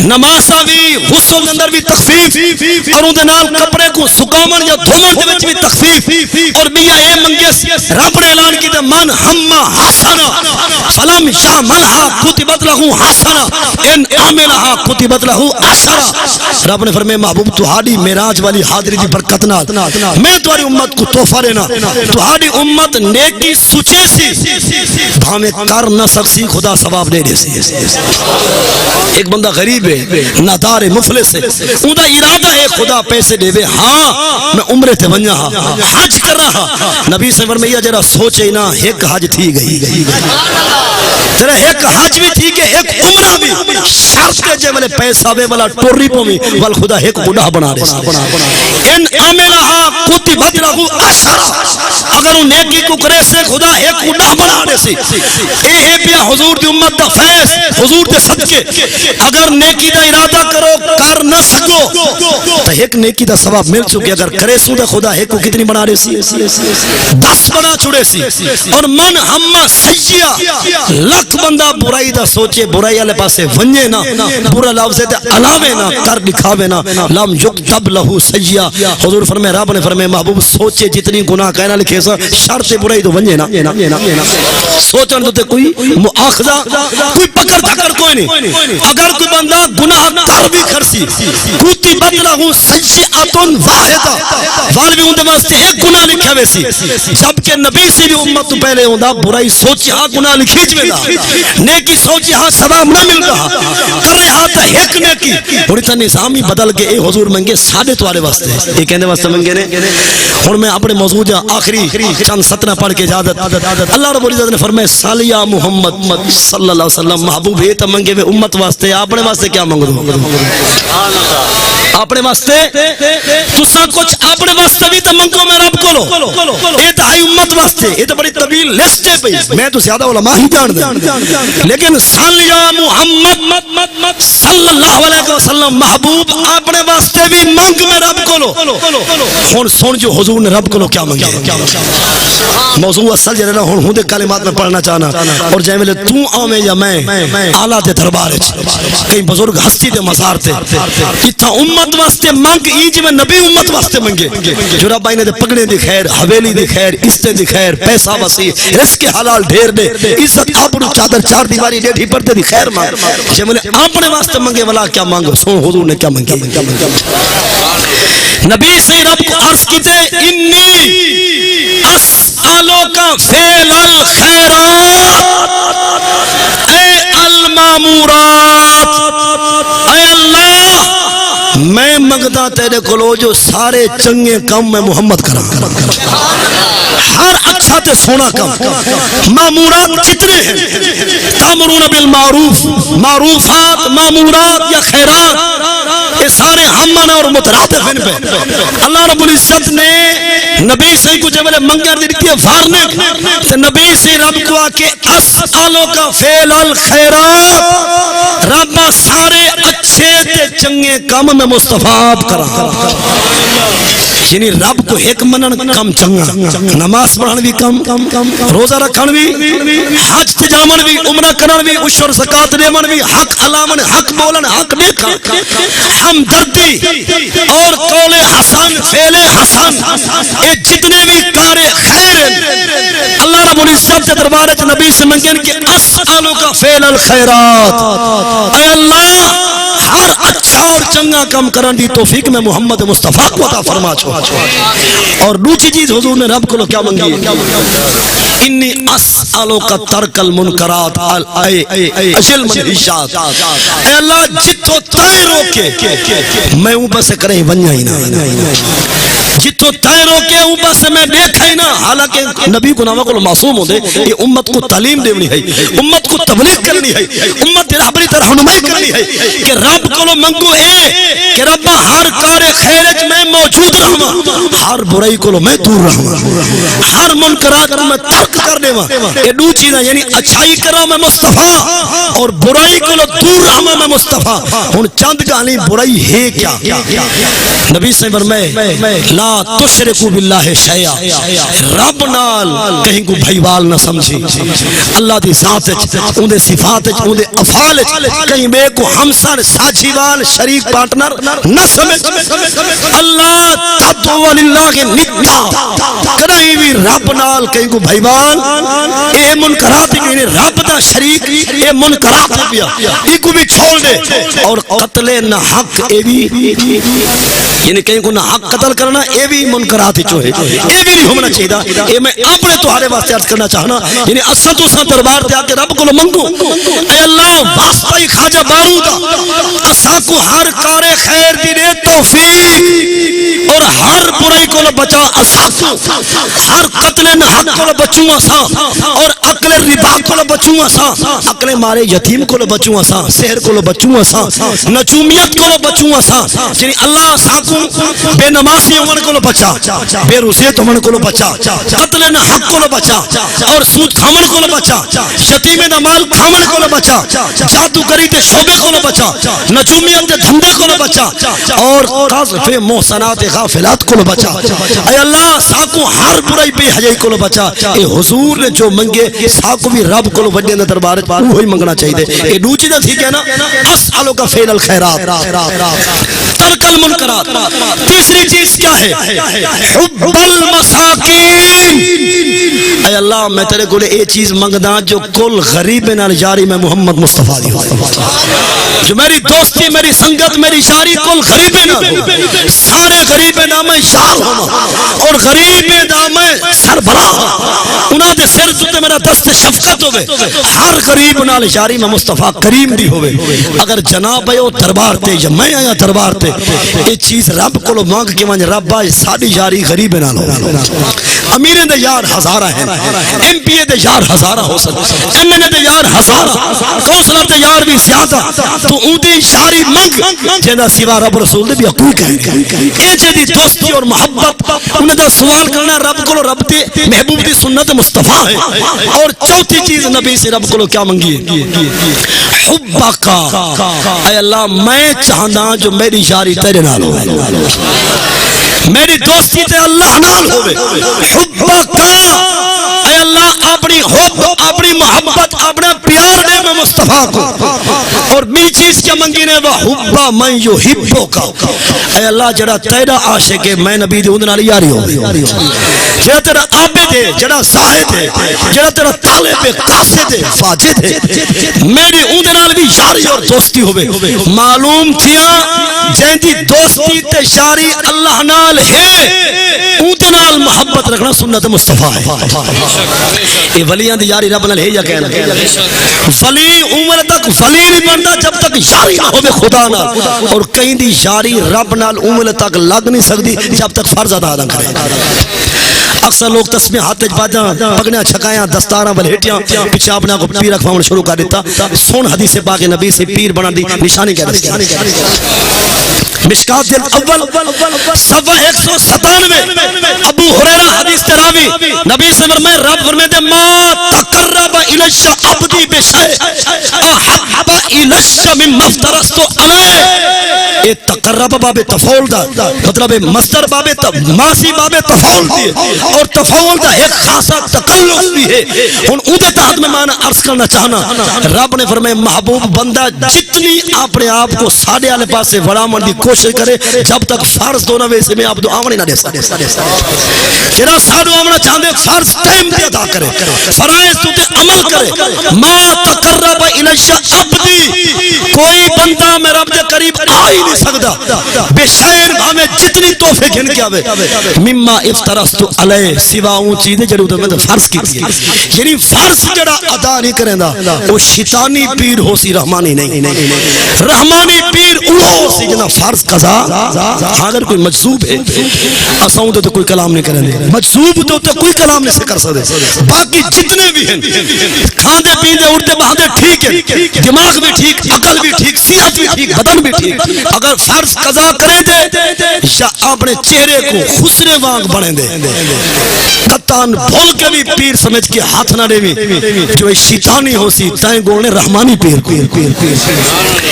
نمازہ بھی غسل اندر بھی تخفیف اور ان دے نال کپڑے کو سکامر یا دھومن دے وچ بھی تخفیف اور میاں اے منگے رب نے اعلان کی تے من ہمہ حسنا فلم یعملھا کتبت لہو حسنا ان عملھا کتبت لہو عشرا رب نے فرمایا محبوب تہاڈی معراج والی حاضری دی برکت نال میں تمہاری امت کو تحفہ دینا تہاڈی امت نیکی سوچے بھامے کر نہ سکسی خدا ثواب دے دے سی ایک بندہ غریب ہے نادار ہے مفلس ہے اوندا ارادہ ہے خدا پیسے دے دے ہاں میں عمرے تے ونجا حج کر رہا نبی سے فرمایا جڑا سوچے نا ایک حج تھی گئی ذرا ایک حج بھی تھی کہ ایک عمرہ بھی شرط کے جے والے پیسہ وے والا ٹوری پومی ول خدا ایک بڑھا بنا دے ان عملھا کتبت لہو عشرا اگر وہ نیکی کو کرے سے خدا ایک بڑھا بنا دے سی اے پیا حضور دی امت دا فیض حضور دے صدقے اگر نیکی دا ارادہ کرو کر نہ سکو تو ایک نیکی دا ثواب مل چکے اگر کرے سو دا خدا ایک کو کتنی بنا دے سی 10 بنا چھوڑے سی اور من ہمہ سیئہ لکھ بندہ برائی دا سوچے برائی والے پاسے ونجے نا برا لفظ تے علاوے نا کر دکھاوے نا لم یکتب لہو سیئہ حضور فرمائے رب نے فرمائے محبوب سوچے جتنی گناہ کہنا لکھے سا شرط برائی تو ونجے نا سوچن تو کوئی مؤاخذہ کوئی پکڑ دھکڑ کوئی نہیں اگر کوئی بندہ گناہ کر بھی کرسی کتبت لہو سیئۃ واحدہ والوی اندے واسطے ایک گناہ لکھا ویسی جبکہ نبی سے بھی امت تو پہلے ہوندا برائی سوچی ہاں گناہ لکھی جوے دا نیکی سوچی ہاں ثواب نہ مل رہا کرے ہاں تا ایک نیکی اور اتنا نظامی بدل کے اے حضور منگے ساڑھے توارے واسطے یہ کہنے واسطے منگے نے اور میں اپنے موضوع جا آخری چند سطرہ پڑھ کے اجازت اللہ رب العزت نے فرمائے سالیہ محمد صلی اللہ علیہ وسلم محبوب ہے تا منگے ہوئے امت واسطے اپنے واسطے کیا منگ دو اپنے واسطے تسا کچھ اپنے واسطے بھی تو منگو میں رب کو لو اے تا ہی امت واسطے اے تا بڑی طویل لسٹ ہے پئی میں تو زیادہ علماء ہی جان دیں لیکن سالیہ محمد صلی اللہ علیہ وسلم محبوب اپنے واسطے بھی منگ میں رب کو لو سن جو حضور نے رب کو لو کیا منگے موضوع اصل جنہا ہوں دے کلمات میں پڑھنا چاہنا اور جائے ملے تو آمیں یا میں آلہ دے دربار کہیں بزرگ ہستی دے مزار تے اتھا امت واسطے منگ ایج میں نبی امت واسطے منگے جو رب آئینے دے پگڑے دی خیر حویلی دی خیر استے دی خیر پیسہ وسیع رزق حلال ڈھیر دے عزت آپڑو چادر 4 دیواری ڈیڑھی پردے دی خیر مانگ جائے ملے اپنے واسطے منگے والا کیا مانگو سن حضور نے کیا منگے نبی سے رب کو عرض کیتے انی اسالو کا فعل الخیرات اے المامورات اے اللہ میں منگتا تیرے کلو جو سارے چنگے کم میں محمد کرا ہر اچھا تے سونا کم مامورات کتنے ہیں تامرون بالمعروف معروفات مامورات یا خیرات یہ سارے ہمانا اور مترادف ہیں پہ اللہ رب العزت نے نبی سے کو جب منگر دیتی ہے فارنے سے نبی سے رب کو آکے اسالو کا فعل الخیرات رب سارے اچھے تے چنگے کم میں مصطفیٰ کرا یعنی رب کو ایک منن کم چنگا نماز پڑھن بھی کم روزہ رکھن بھی حج تجامن بھی عمرہ کرن بھی عشر زکات دیون بھی حق علامن حق بولن حق دیکھا ہمدردی اور قول حسن فعل حسن اے جتنے بھی کار خیر اللہ رب العزت کے دربار نبی سے منگن کہ اسالو کا فعل الخیرات اے اللہ ہر اچھا اور چنگا کام کرن دی توفیق میں محمد مصطفیٰ کو عطا فرما چھو. اور دوسری چیز حضور نے رب کو کیا منگی ہے؟ انی اسألوک ترک المنکرات اجل منحشات. اے اللہ جتو تائے روکے میں اوپر سے کریں ونیا ہی نا، جتو تائے روکے اوپر سے میں دیکھا ہی نا. حالانکہ نبی کو نامہ کو معصوم ہو دے، یہ امت کو تعلیم دیونی ہے، امت کو تبلیغ کرنی ہے، امت رہبری طرح رہنمائی کرنی ہے کہ رب کو منگو اے کہ رب ہر کار خیرج میں موجود رہواں، ہر برائی کو میں دور رہواں، ہر منکرات میں ترک کر دیواں. یہ دو چیزیں یعنی اچھائی کرا میں مصطفیٰ اور برائی کو دور رہواں میں مصطفیٰ. ہن چند گالی برائی ہے کیا؟ نبی سے فرمائے لا تشرکو باللہ شیئا، رب نال کہیں کو بھائیوال نہ سمجھی. اللہ دی ذات وچ، اون دے صفات وچ، اون دے افعال وچ کہیں بے کو ہمسر ساجھی وال شریک پارٹنر نہ سمجھ. اللہ تدعو للہ ندا، کہیں بھی رب نال کہیں کو بھائیوال اے منکرات یعنی رب دا شریک اے منکرات پیا ای کو بھی چھوڑ دے. اور قتل نہ حق اے بھی یعنی کہیں کو نہ حق قتل کرنا اے بھی منکرات جو ہے اے بھی نہیں ہونا چاہیے. اے میں اپنے تمہارے واسطے عرض کرنا چاہنا یعنی اساں تو ساں دربار تے آ کے رب کو منگو اے اللہ واسطہ ہی خواجہ بارو دا اساں کو ہر کار خیر دی دے توفیق اور ہر برائی کو بچا اساں کو ہر قتل نہ حق کو بچوں اساں اور عقل ربا کو بچوں اساں عقل مارے یتیم کو بچوں اساں سحر کو بچوں اساں نجومیت کو بچوں اساں. یعنی اللہ اساں کو بے نمازی ہون کو بچا، بے روزیت ہون کو بچا، قتل نہ حق کو بچا اور سود کھاون کو بچا، یتیم دا مال کھاون کو بچا، جادوگری تے شعبے کو بچا، نجومیت دے دھندے کو بچا اور قذف محصنات غافلات کو بچا. اے اللہ اساں کو ہر برائی بے حیائی کو بچا. اے حضور نے جو منگے اساں کو بھی رب کو وڈے دے دربار وہی منگنا چاہیے. اے دو چیزاں ٹھیک ہے نا، اسالو کا فعل الخیرات، ترک المنکرات. تیسری چیز کیا ہے؟ حب المساکین. اے اللہ میں تیرے کو اے چیز منگدا جو کل غریب نال یاری میں محمد مصطفیٰ دی ہو، جو میری دوستی میری سنگت میری یاری کل غریب نال ہو، سارے غریب نام یار ہونا اور غریب نام سربراہ انہاں دے سر تے میرا دست شفقت ہوے، ہر غریب نال یاری میں مصطفیٰ کریم دی ہوے. اگر جناب ہے او دربار تے یا میں آیا دربار تے یہ چیز رب کو مانگ کے ونج رب آج ساری یاری غریب نال ہو. امیریں دے یار ہزارہ ہیں، ایم پی اے دے یار ہزارہ ہو سکتے، ایم این اے دے یار ہزارہ، کونسلر دے یار بھی زیادہ. تو اون دی یاری منگ جنہ سوا رب رسول دے بھی کوئی کہیں اے جدی دوستی اور محبت انہیں دا سوال کرنا رب کو رب تے محبوب دی سنت مصطفیٰ ہے. اور چوتھی چیز نبی سے رب کو کیا منگی ہے؟ حبکا. اے اللہ میں چاہنا جو میری یاری تیرے نال ہو، میری دوستی تے اللہ نال ہوئے. حبکا اے اللہ اپنی حب اپنی محبت اپنا پیار دے میں مصطفیٰ کو. اور بھی چیز کیا منگی نے وہ حبا من یحبو کا. اے اللہ جڑا تیرا عاشق ہے میں نبی دے اون نال یاری ہو، جڑا تیرا عابد ہے جڑا زاہد ہے جڑا تیرا طالب ہے قاصد ہے فاجد ہے میری اون نال بھی یاری اور دوستی ہوے. معلوم تھیا جن دی دوستی تے یاری اللہ نال ہے اون نال محبت رکھنا سنت مصطفیٰ ہے. یہ ولیاں دی یاری رب نال ہے یا کہنا ولی عمر تک ولی نہیں بنتا جب تک یاری نہ ہوے خدا نال. اور کہیں دی یاری رب نال عمر تک لگ نہیں سکتی جب تک فرض ادا نہ کرے. اکثر لوگ تسبیح ہاتھ باجاں پگڑیاں چھکایاں دستاراں بلہٹیاں پیچھے اپنے کو پیر رکھواؤں شروع کر دیتا. سن حدیث پاک نبی سے پیر بنا دی نشانی کیا دستی مشکات اول صفحہ 197 ابو ہریرہ حدیث تراوی نبی سے فرمائے رب فرماتے ما تقرب الی عبدی بشیء احب الی مما افترضت علیہ. یہ تقرب باب تفعول دا مطلب مصدر باب ماضی باب تفعول دی اور تفعول دا ایک خاصا تقلص بھی ہے. ہن اودے تحت میں معنی عرض کرنا چاہنا رب نے فرمایا محبوب بندہ جتنی اپنے آپ کو ساڈے والے پاسے وڑامن دی کوشش کرے جب تک فرض دو نہ ویسے میں آپ دو آمنی نہ دے سکتے. جڑا ساڈو آمنا چاہندے فرض ٹائم تے ادا کرے فرائض تو تے عمل کرے. ما تقرب الی عبدی کوئی بندہ میرے رب دے قریب آ ہی نہیں سکتا بے شعر ہمیں جتنی تحفے گھن کے آوے مما افترست علیہ سوا اون چیزیں جڑے ادھر میں فرض کی تھی یعنی فرض جڑا ادا نہیں کریں دا وہ شیطانی پیر ہو سی رحمانی نہیں رحمانی پیر اوہ ہو سی جنا فرض قضا اگر کوئی مجذوب ہے اساں تو کوئی کلام نہیں کریں دے مجذوب تو کوئی کلام نہیں سے کر سکتے باقی جتنے بھی ہیں کھاندے پیندے اڑتے بہاندے ٹھیک ہے دماغ بھی ٹھیک عقل بھی ٹھیک صحت بھی ٹھیک بدن بھی ٹھیک اگر فرض قضا کرے دے یا اپنے چہرے کو خسرے وانگ بنے دے قطان بھول کے بھی پیر سمجھ کے ہاتھ نہ دے جو شیطانی ہو سی تائیں گولنے رحمانی پیر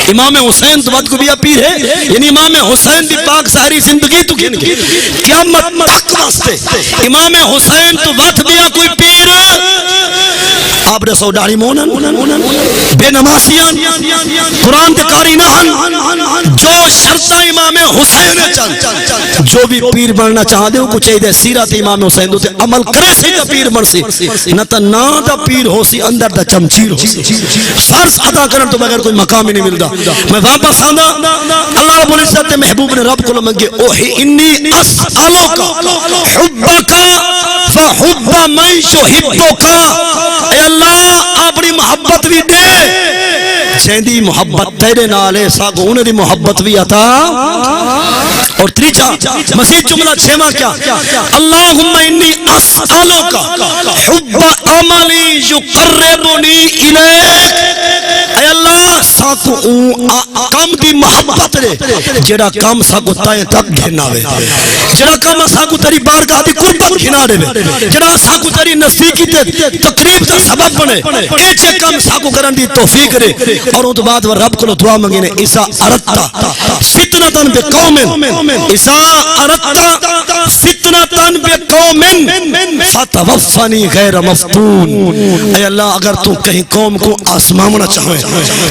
امام حسین تو بات کو بھی پیر ہے یعنی امام حسین بھی پاک ظاہری زندگی تو گھن کے قیامت تک واسطے امام حسین تو بات بھی کوئی پیر آپ نے سو داڑھی مونن بے نمازیان قرآن کے قاری نہن جو شرطہ امام حسین چند جو بھی پیر بننا چاہ دے وہ چاہیے دے سیرت امام حسین دو تے عمل کرے سی دا پیر بن سی نہ تا نا دا پیر ہو سی اندر دا چمچیر ہو سی فرض ادا کرن تو بغیر کوئی مقام ہی نہیں ملتا میں واپس آندا اللہ رب العزت محبوب نے رب کو منگے اوہی انی اسالوکا حبکا فحب من یحبکا اے اللہ اپنی محبت بھی دے جیندی محبت تیرے نالے ساگو انہیں دی محبت بھی عطا اور تریچا مزید جملہ چھما کیا اللہم انی اسالوکا حب عملی یقربنی الیک اے اللہ ساکو کم دی محبت دے جڑا کم ساکو تائیں تک گھنا وے جڑا کم ساکو تری بارگاہ دی قربت گھنا دے جڑا ساکو تری نزدیکی تے تقریب دا سبب بنے ایچے کم ساکو کرن دی توفیق دے اور ان تو بعد وہ رب کو دعا مانگے نے اذا اردتا فتنتن بقوم اذا اردتا فتنتن بقوم فتوفنی غیر مفتون اے اللہ اگر تو کہیں قوم کو آسمانا چاہویں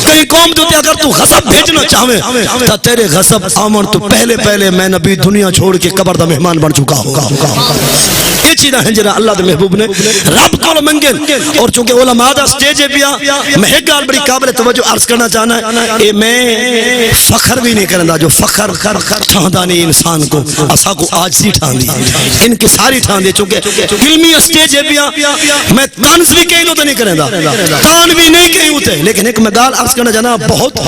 کہیں قوم تو اگر تو غضب بھیجنا چاہویں تا تیرے غضب آمن تو پہلے میں نبی دنیا چھوڑ کے قبر دا مہمان بن چکا ہوگا یہ چیزیں ہیں جنہاں اللہ دے محبوب نے رب کو منگن اور چونکہ علماء دا سٹیج بیا میں ایک گال بڑی قابل توجہ عرض کرنا چاہنا ہے میں فخر بھی نہیں کرنا جو فخر ٹھاندہ نہیں انسان کو اسا کو آج سی ٹھاندی ان کی ساری ٹھاندی چونکہ علمی سٹیج بیا میں طنز بھی کہیں تو نہیں کرنا تان بھی نہیں کہیں ہوتے لیکن ایک میں گال عرض کرنا چاہنا بہت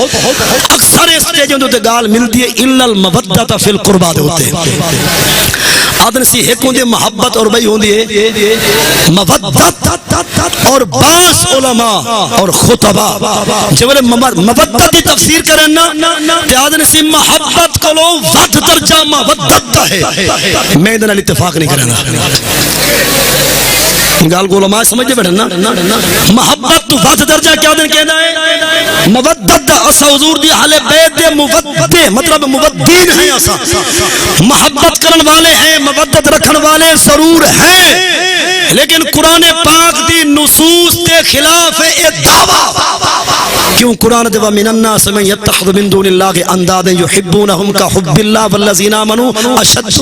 اکثر سٹیجوں تو گال ملتی ہے الا المودۃ فی القربہ ہوتے آدن سی ایک ہوندی محبت اور بھئی ہوندی ہے مودت اور بعض علماء اور خطبہ جب مودت کی تفسیر کریں نا تے آدن سی محبت کو لو ود درجہ مودت ہے میں ادھر اتفاق نہیں کرنا گال کو علماء سمجھے بیٹھے نا محبت تو ود درجہ کیا دن کہنا ہے مودت اسا حضور دی اہل بیت دے مودت مطلب مودین ہیں اسا محبت کرن والے ہیں مودت رکھن والے ضرور ہیں لیکن قرآن پاک دی نصوص کے خلاف ہے یہ دعویٰ کیوں قرآن دے وَمِنَ النَّاسِ مَن يَتَّخِذُ مِن دُونِ اللَّهِ أَندَادًا يُحِبُّونَهُمْ كَحُبِّ اللَّهِ وَالَّذِينَ آمَنُوا أَشَدُّ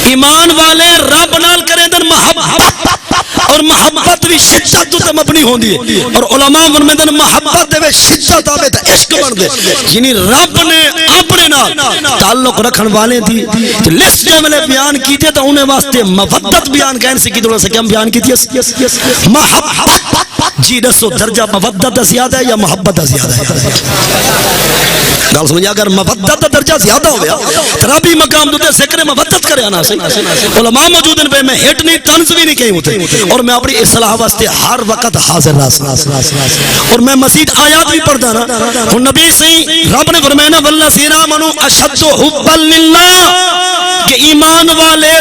ایمان والے رب نال کریں در محبت اور محبت بھی شدت تو مبنی ہوندی ہے اور علماء فرماتے ہیں محبت دے شدت آوے تے عشق بن دے یعنی رب نے اپنے نال تعلق رکھن والے دی لسٹ جو میں نے بیان کیتے تو انہیں واسطے مودت بیان کہنے سے کی دولہ سے کیا بیان کیتے محبت جی دسو درجہ مودت زیادہ ہے یا محبت زیادہ ہے گل سمجھے اگر مودت درجہ زیادہ ہو گیا ربی مقام دوتے ذکر مودت کرے آنا سے علماء موجود ہیں میں ہٹ نہیں طنز بھی نہیں کہیں ہوتے اور میں اپنی اصلاح واسطے ہر وقت حاضر راس اور میں مزید آیات بھی پڑھتا نا اور نبی سے رب نے فرمایا والذین آمنوا اشد حبا للہ کہ ایمان والے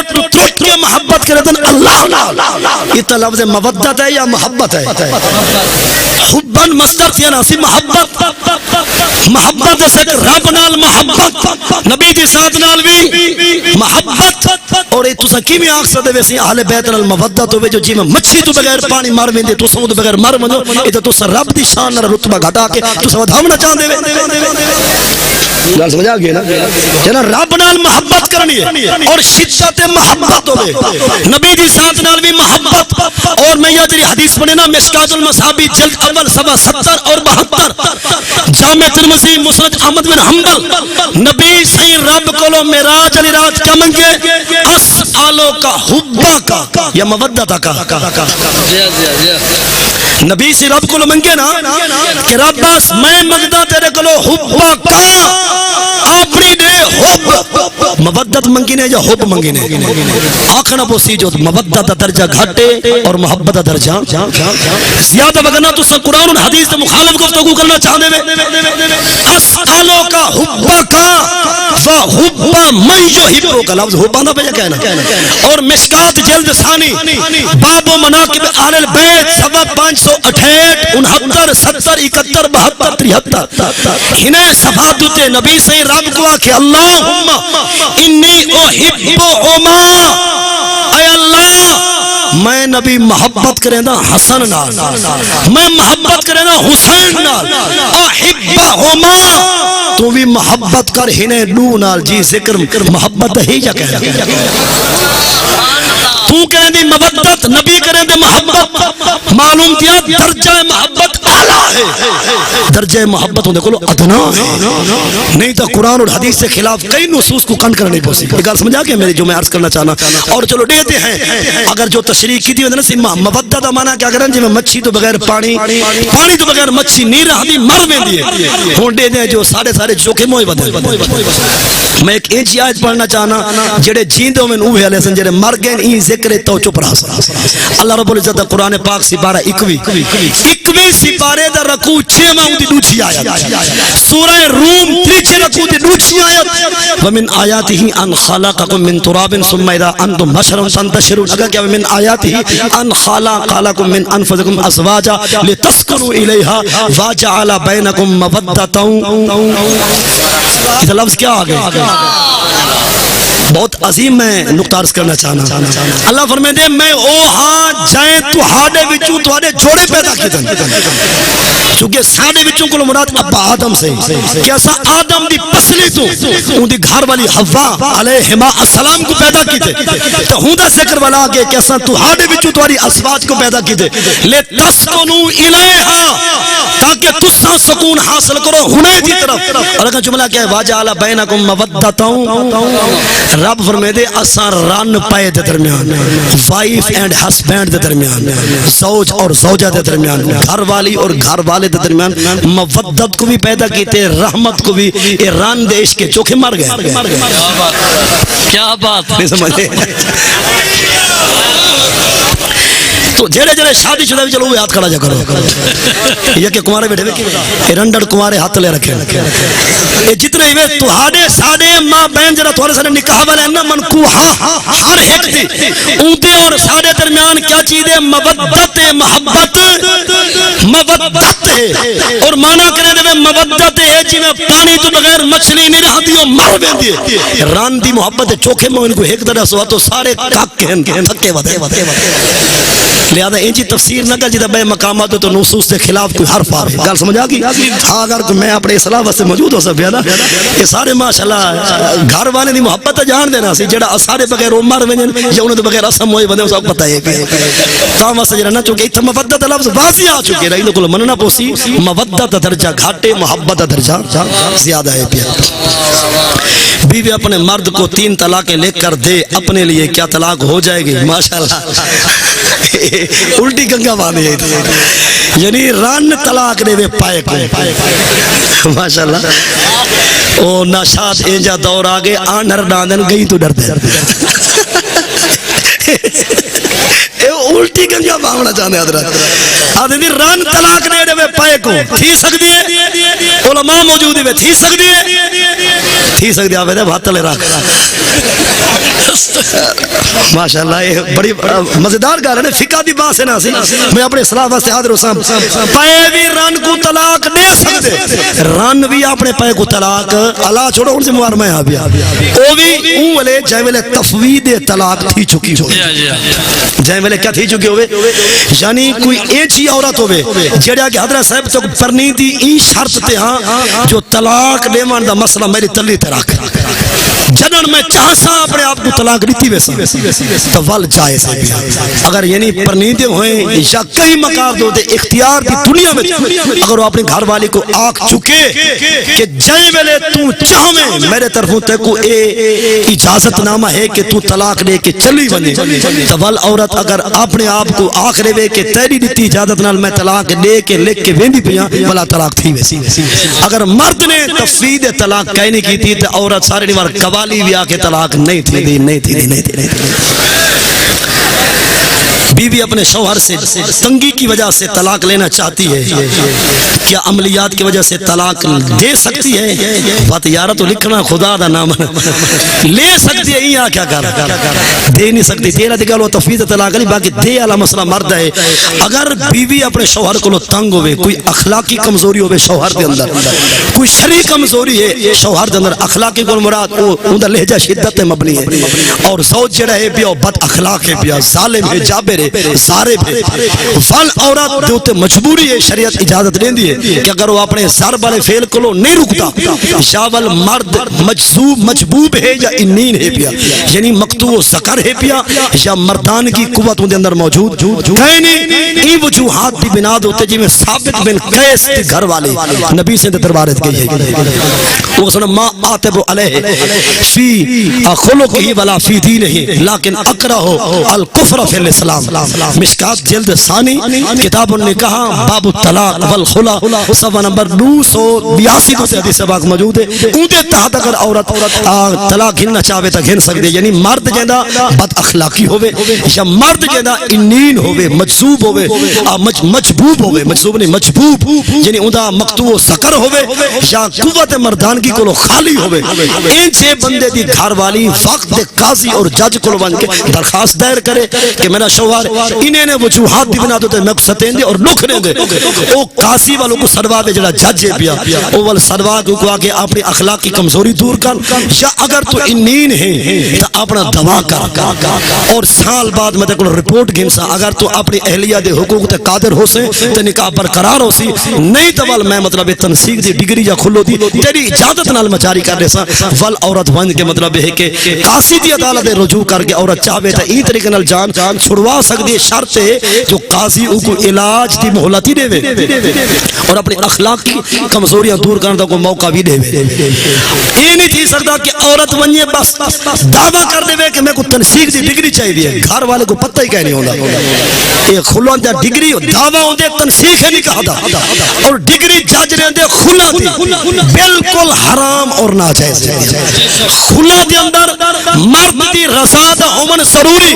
ترٹ کے محبت کرتے ہیں اللہ یہ لفظ مودت ہے یا محبت ہے حبا مصدر تھی نا سی محبت محبت ذکر رب نال محبت نبی دی ذات نال بھی محبت اور اے تساں کیویں آکھ سکدے ویسے اہل بیت نال مودت ہوے جو جویں مچھی تو بغیر پانی مر ویندے تساں تو بغیر مر وندو اے تے تساں رب دی شان نال رتبہ گھٹا کے تساں ودھاونا چاہندے وے گل سمجھ آ گئی نا جنا رب نال محبت کرنی ہے اور شدت محبت ہوے نبی دی ذات نال بھی محبت اور میں یہ تیری حدیث پڑھے نا مشکات المصابی جلد اول صفحہ 70 اور 72 جامع ترمذی مسند احمد بن حنبل نبی صحیح رب کولو معراج علی رات کیا منگے اسالو کا حبا کا یا مودت کا نبی سے رب کولو منگے نا کہ رب بس میں منگدا تیرے کولو حبا کا اپنی دے حب مودت منگی نے یا حب منگی نے آخنا پوسی جو مودت دا درجہ گھٹے اور محبت دا درجہ زیادہ بگنا تو سن قرآن و حدیث دا مخالف گفتگو کرنا چاہنے میں اسالو کا حبا کا فحبا من یحبو کا لفظ حبا نہ بجا کہنا اور مشکات جلد ثانی باب و مناقب اہل البیت صفحہ 568 69 70 71 72 73 ہنے صفحات دوتے نبی سے رب کو آکے اللہم انی احبہما اے اللہ میں نبی محبت کریں دا حسن نال میں محبت کریں دا حسین نال احبہما تو بھی محبت کر ہنے دو نال جی ذکر محبت ہی جا کہہ تو کہیں دی مودت نبی کریں دے محبت معلوم کیا درجہ محبت اعلیٰ ہے درجہ محبت ہونے کو ادنا ہے نہیں تو قرآن اور حدیث سے خلاف کئی نصوص کو کنڈ کرنے پوسی یہ گل سمجھا کہ میری جو میں عرض کرنا چاہنا اور چلو دیتے ہیں اگر جو تشریح کی تھی مودت دا معنی کیا کریں جی میں مچھی تو بغیر پانی تو بغیر مچھی نہیں رہا دی مر میں دیئے ہون دے دیں جو سارے جوکے موئی بدل میں ایک انچی آیت پڑھنا چاہنا جڑے جیندوں میں نوح علیہ السلام جڑے مر گئے این ذکر تو چپ رہا اللہ رب العزت قرآن پاک سپارہ 21 سپارے دا رکوع 6 ماہ دی دوچھی آیت سورہ روم 3 رکوع دی دوچھی آیت ومن آیاتہ ان خلقکم من تراب ثم اذا انتم بشر تنتشرون اگر کیا ومن آیاتہ ان خلقکم من انفسکم ازواجا لتسکنوا الیہا وجعل بینکم مودۃ یہ لفظ کیا آگئے بہت عظیم میں نقطہ عرض کرنا چاہنا اللہ فرمائے دے میں او ہاں جائیں تو ہاڑے وچوں تو ہاڑے جوڑے پیدا کی دن چونکہ ساڑے وچوں کو مراد ابا آدم سے کیسا آدم دی پسلی تو ان دی گھر والی حوا علیہما السلام کو پیدا کی دے تو ہوں دا ذکر والا آگے کیسا تو ہاڑے وچوں تو ہاڑی ازواج کو پیدا کی دے لے تسکنو الیہا تاکہ تسا سکون حاصل کرو ہنے دی طرف اور اگر جملہ کیا ہے واجعل بینکم مودۃ رب فرمائے دے اساں رن پائے دے درمیان وائف اینڈ ہسبینڈ دے درمیان زوج اور زوجہ دے درمیان گھر والی اور گھر والے دے درمیان مودت کو بھی پیدا کیتے رحمت کو بھی اے رن دیش کے چوکھے مر گئے کیا بات نہیں سمجھے تو جڑے جڑے شادی شدہ بھی چلو وہ ہاتھ کھڑا جا کرو یہ کہ کمارے بیٹھے ہوئے رنڈڑ کمارے ہاتھ لے رکھے یہ جتنے ہی تہاڑے ساڑے ماں بہن جڑا تھوڑے سارے نکاح والے ہیں نا منکوحا ہر ایک دی اونتے اور ساڑے درمیان کیا چیز ہے مودت محبت مودت ہے اور مانا کرے دے مودت ہے جی میں پانی تو بغیر مچھلی نہیں رہا دی اور مر بیندی ہے ران دی محبت چوکھے میں ان کو ایک طرح سوا تو سارے کاک کہن تھکے ودے لہذا انچی تفسیر نہ کر جیدہ بے مقامات تو نصوص دے خلاف کوئی حرف آ رہے گل سمجھا گی ہاں اگر میں اپنے اصلاح واسطے موجود ہو سکیا نا یہ سارے ماشاءاللہ گھر والے دی محبت جان دینا سی جڑا سارے بغیر عمر ونجن یا انہوں دے بغیر اسم ہوئے بندے سب پتہ ہے کام واسطے جڑا نا چونکہ اتھا مودت لفظ واضح آ چکے رہی لوگ مننا پوسی مودت درجہ گھاٹے محبت درجہ زیادہ ہے پیا بیوی اپنے مرد کو 3 طلاقیں لکھ کر دے اپنے لیے کیا طلاق ہو جائے گی ماشاءاللہ الٹی گنگا باندھی ہے یعنی رن طلاق دے پائے کو ماشاءاللہ او ناشاد اینجا دور آگے آنر ڈاندن گئی تو ڈر دے الٹی گنگا باندھنا چاہتے ہیں حضرت آدھے رن طلاق دے پائے کو تھی سکتی ہے علماء موجود ہے تھی سکتی ہے تھی سکتے آوے دے بھات تلے رکھ ماشاءاللہ یہ بڑی مزیدار گال ہے فقہ دی بات سے نا سی میں اپنے اصلاح واسطے حاضر ہوں پائے بھی رن کو طلاق دے سکتے رن بھی اپنے پائے کو طلاق اللہ چھوڑو ان سے موار میں آ بیا او بھی اون والے جائے والے تفوید طلاق تھی چکی ہو جائے والے کیا تھی چکی ہوئے یعنی کوئی ایچی عورت ہوئے جڑیا کہ حضرت صاحب تو پرنی تھی این شرط تے ہاں جو طلاق دیوان دا مسئلہ میری تلی تے رکھ جنن میں چاہسا اپنے آپ کو طلاق دیتی ویسا تو ول جائز ہے اگر یعنی پرنیدے ہوئیں یا کئی مقام دو دے اختیار دی دنیا میں اگر وہ اپنے گھر والی کو آنکھ چکے کہ جائیں ویلے تو چاہویں میرے طرفوں تے کو اجازت نامہ ہے کہ تو طلاق لے کے چلی بنے تو ول عورت اگر اپنے آپ کو آخرے وے کہ تیری دیتی اجازت نال میں طلاق لے کے لکھ کے ویندی پیاں بلا طلاق تھی ویسی اگر مرد نے تفوید طلاق کہنے کی تھی تو عورت سارے نیوار قوالی بھی آکے طلاق نہیں تھی بیوی اپنے شوہر سے تنگی کی وجہ سے طلاق لینا چاہتی ہے کیا عملیات کی وجہ سے طلاق دے سکتی ہے بات یارہ تو لکھنا خدا دا نام لے سکتی ہے یہاں کیا کر دے نہیں سکتی تیرا دکھا تفویض طلاق نہیں باقی دے والا مسئلہ مرد ہے اگر بیوی اپنے شوہر کو تنگ ہوئے کوئی اخلاقی کمزوری ہوئے شوہر دے اندر کوئی شرعی کمزوری ہے شوہر دے اندر اخلاقی کو مراد اون دا لہجہ شدت مبنی ہے اور زوج جڑا ہے بیا بد اخلاق ہے بیا ظالم ہے جابر سارے بھی فل عورت دوتے مجبوری ہے شریعت اجازت دیں دی ہے کہ اگر وہ اپنے سر والے فیل کو نہیں رکتا شاول مرد مجبوب ہے یا انین ہے پیا یعنی مقتوع ذکر ہے پیا یا مردان کی قوت ان دے اندر موجود کہیں نہیں ای وجوہات دی بنا ہوتے جی میں ثابت بن قیس دی گھر والے نبی سے دربارت گئی ہے وہ سنہ ما آتب علیہ فی خلقی ولا فی دینہی لیکن اکرہو الکفر فی الاسلام مشکات جلد ثانی کتاب نے کہا باب الطلاق والخلا صفحہ نمبر 982 سے حدیث پاک موجود ہے اونتے تحت اگر عورت طلاق گھننا چاہے تو گھن سکتے یعنی مرد جیندہ بد اخلاقی ہوئے یا مرد جیندہ انین ہوئے مجذوب ہوئے مجبوب ہوئے مجذوب نہیں مجبوب یعنی اوندا مقتوع سکر ہوئے یا قوت مردانگی کو خالی ہوئے ان چھے بندے دی گھر والی وقت قاضی اور جج کو بن کے درخواست دائر کرے کہ میرا شوہر انہیں نے وجوہات دی بنا دے میں ستیں دے اور لکھ رہے دے او قاضی والوں کو سروا دے جڑا جج ہے پیا او وال سروا کو آگے اپنی اخلاقی کمزوری دور کر یا اگر تو انین ہے تو اپنا دوا کر اور سال بعد میں کو رپورٹ گھنسا اگر تو اپنی اہلیہ دے حقوق تے قادر ہو سے تے نکاح برقرار ہو سی نہیں تو وال میں مطلب تنسیق دی ڈگری یا کھلو دی تیری اجازت نال میں جاری کر دے سا ول عورت بن کے مطلب ہے کہ قاضی دی عدالت رجوع کر کے عورت چاہے تو این طریقے نال جان چھڑوا سکتی ہے شرط ہے جو قاضی کو علاج دی مہلتی دے اور اپنے اخلاقی کمزوریاں دور کرنے کو موقع بھی دے یہ نہیں تھی سکتا کہ عورت بنیے بس دعویٰ کر دے کہ میں کو تنسیق دی ڈگری چاہیے دی ہے گھر والے کو پتہ ہی کہنے ہونا یہ خلوان دیا ڈگری دعویٰ ہوندے تنسیق ہے نہیں کہا دا اور ڈگری جاج رہے دے خلا دی بالکل حرام اور ناجائز خلا دی اندر مرد دی رضا دا امن ضروری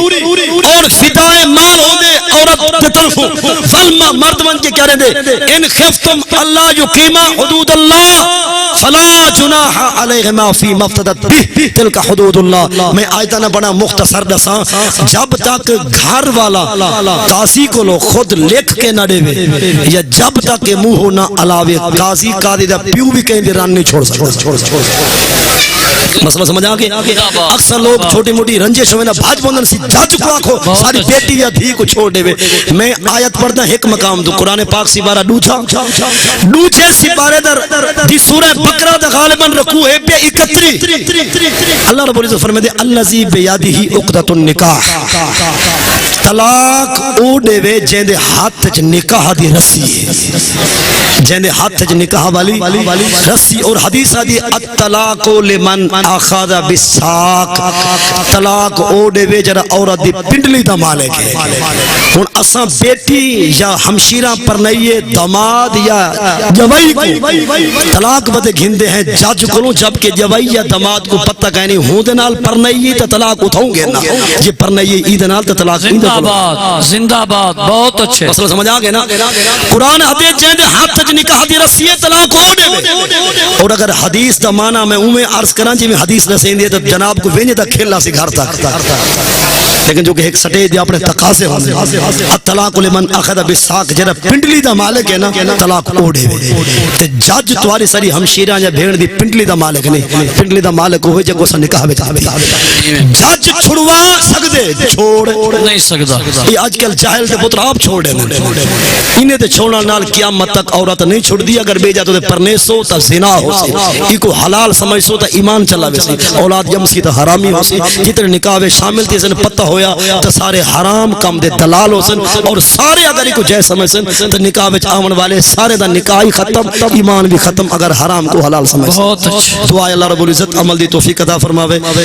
اور فدائے مال ہوندے عورت طرفوں فلما مرد من کے کہہ رہے دے ان خفتم اللہ یقیما حدود اللہ فلا جناح علیہما فی مفتدت بھی تلک حدود اللہ میں آیتہ نہ بنا مختصر دساں جب تک گھر والا قاضی کو لو خود لکھ کے نہ دے یا جب تک منہ ہو نہ علاوے قاضی قاضی دا پیو بھی کہیں دے ران نہیں چھوڑ سکتا مسئلہ سمجھ آگے اکثر لوگ چھوٹی موٹی رنجش ہوئے نا بھاج بندن سی جج کو آکھو ساری بیٹی یا دھی کو چھوڑ دے میں آیت پڑھتا ایک مقام دو قرآن پاک سپارہ ڈوچھے سپارے در دی سورہ بقرہ دا غالباً رکوع ہے پہ 31 اللہ رب العزت فرمائے دے اللذی بیادی عقدۃ النکاح طلاق او دے وے جن دے ہاتھ چ نکاح دی رسی ہے جن دے ہاتھ چ نکاح والی رسی اور حدیث دی الطلاق لمن اخذ بالساق طلاق او دے وے جڑا عورت دی پنڈلی دا مالک ہے ہن اساں بیٹی یا ہمشیرہ پر نہیں داماد یا جوائی کو طلاق بتے گھندے ہیں جج کو جبکہ جوائی یا داماد کو پتہ کہیں نہیں ہوں دے نال پر نہیں تو طلاق اٹھاؤں گے نا یہ پر نہیں عید نال تو طلاق زندہ باد زندہ باد، بہت اچھے. مسئلہ سمجھ آگے نا. قرآن حدیث جہاں دے ہاتھ چ نکاح دی رسی طلاق ہو دے. اور اگر حدیث دا معنی میں اوے عرض کراں جی میں حدیث نہ سیندی تو جناب کو وینج دا کھیلا سی گھر تک. لیکن جو کہ ایک سٹیج دے اپنے تقاضے ہوندے. الطلاق لمن اخذ بالساق، جڑا پنڈلی دا مالک ہے نا طلاق اوڑے تے جج تواری ساری ہمشیراں یا بھیڑ دی پنڈلی دا مالک نہیں. پنڈلی دا مالک ہوئے جے کو سا نکاح وچ جج چھڑوا سکدے چھوڑ نہیں سکدا. یہ اج کل جاہل تے پتر آپ چھوڑ دے انہیں تے چھوڑنا نال قیامت تک عورت نہیں چھوڑ دی. اگر بے جا تو پرنیس ہو تا زنا ہو سی، ای کو حلال سمجھ سو تا ایمان چلا وے سی، اولاد یم سی تا حرامی ہو سی. جتنے نکاح وچ شامل تھی سن پتہ ہویا تا سارے حرام کم دے دلال ہو سن. اور سارے اگر کو جے سمجھ سن تو نکاح وچ آون والے سارے دا نکاح ہی ختم، ایمان بھی ختم اگر حرام کو حلال سمجھ سن. بہت اچھا. دعا اللہ رب العزت عمل دی توفیق عطا فرماوے.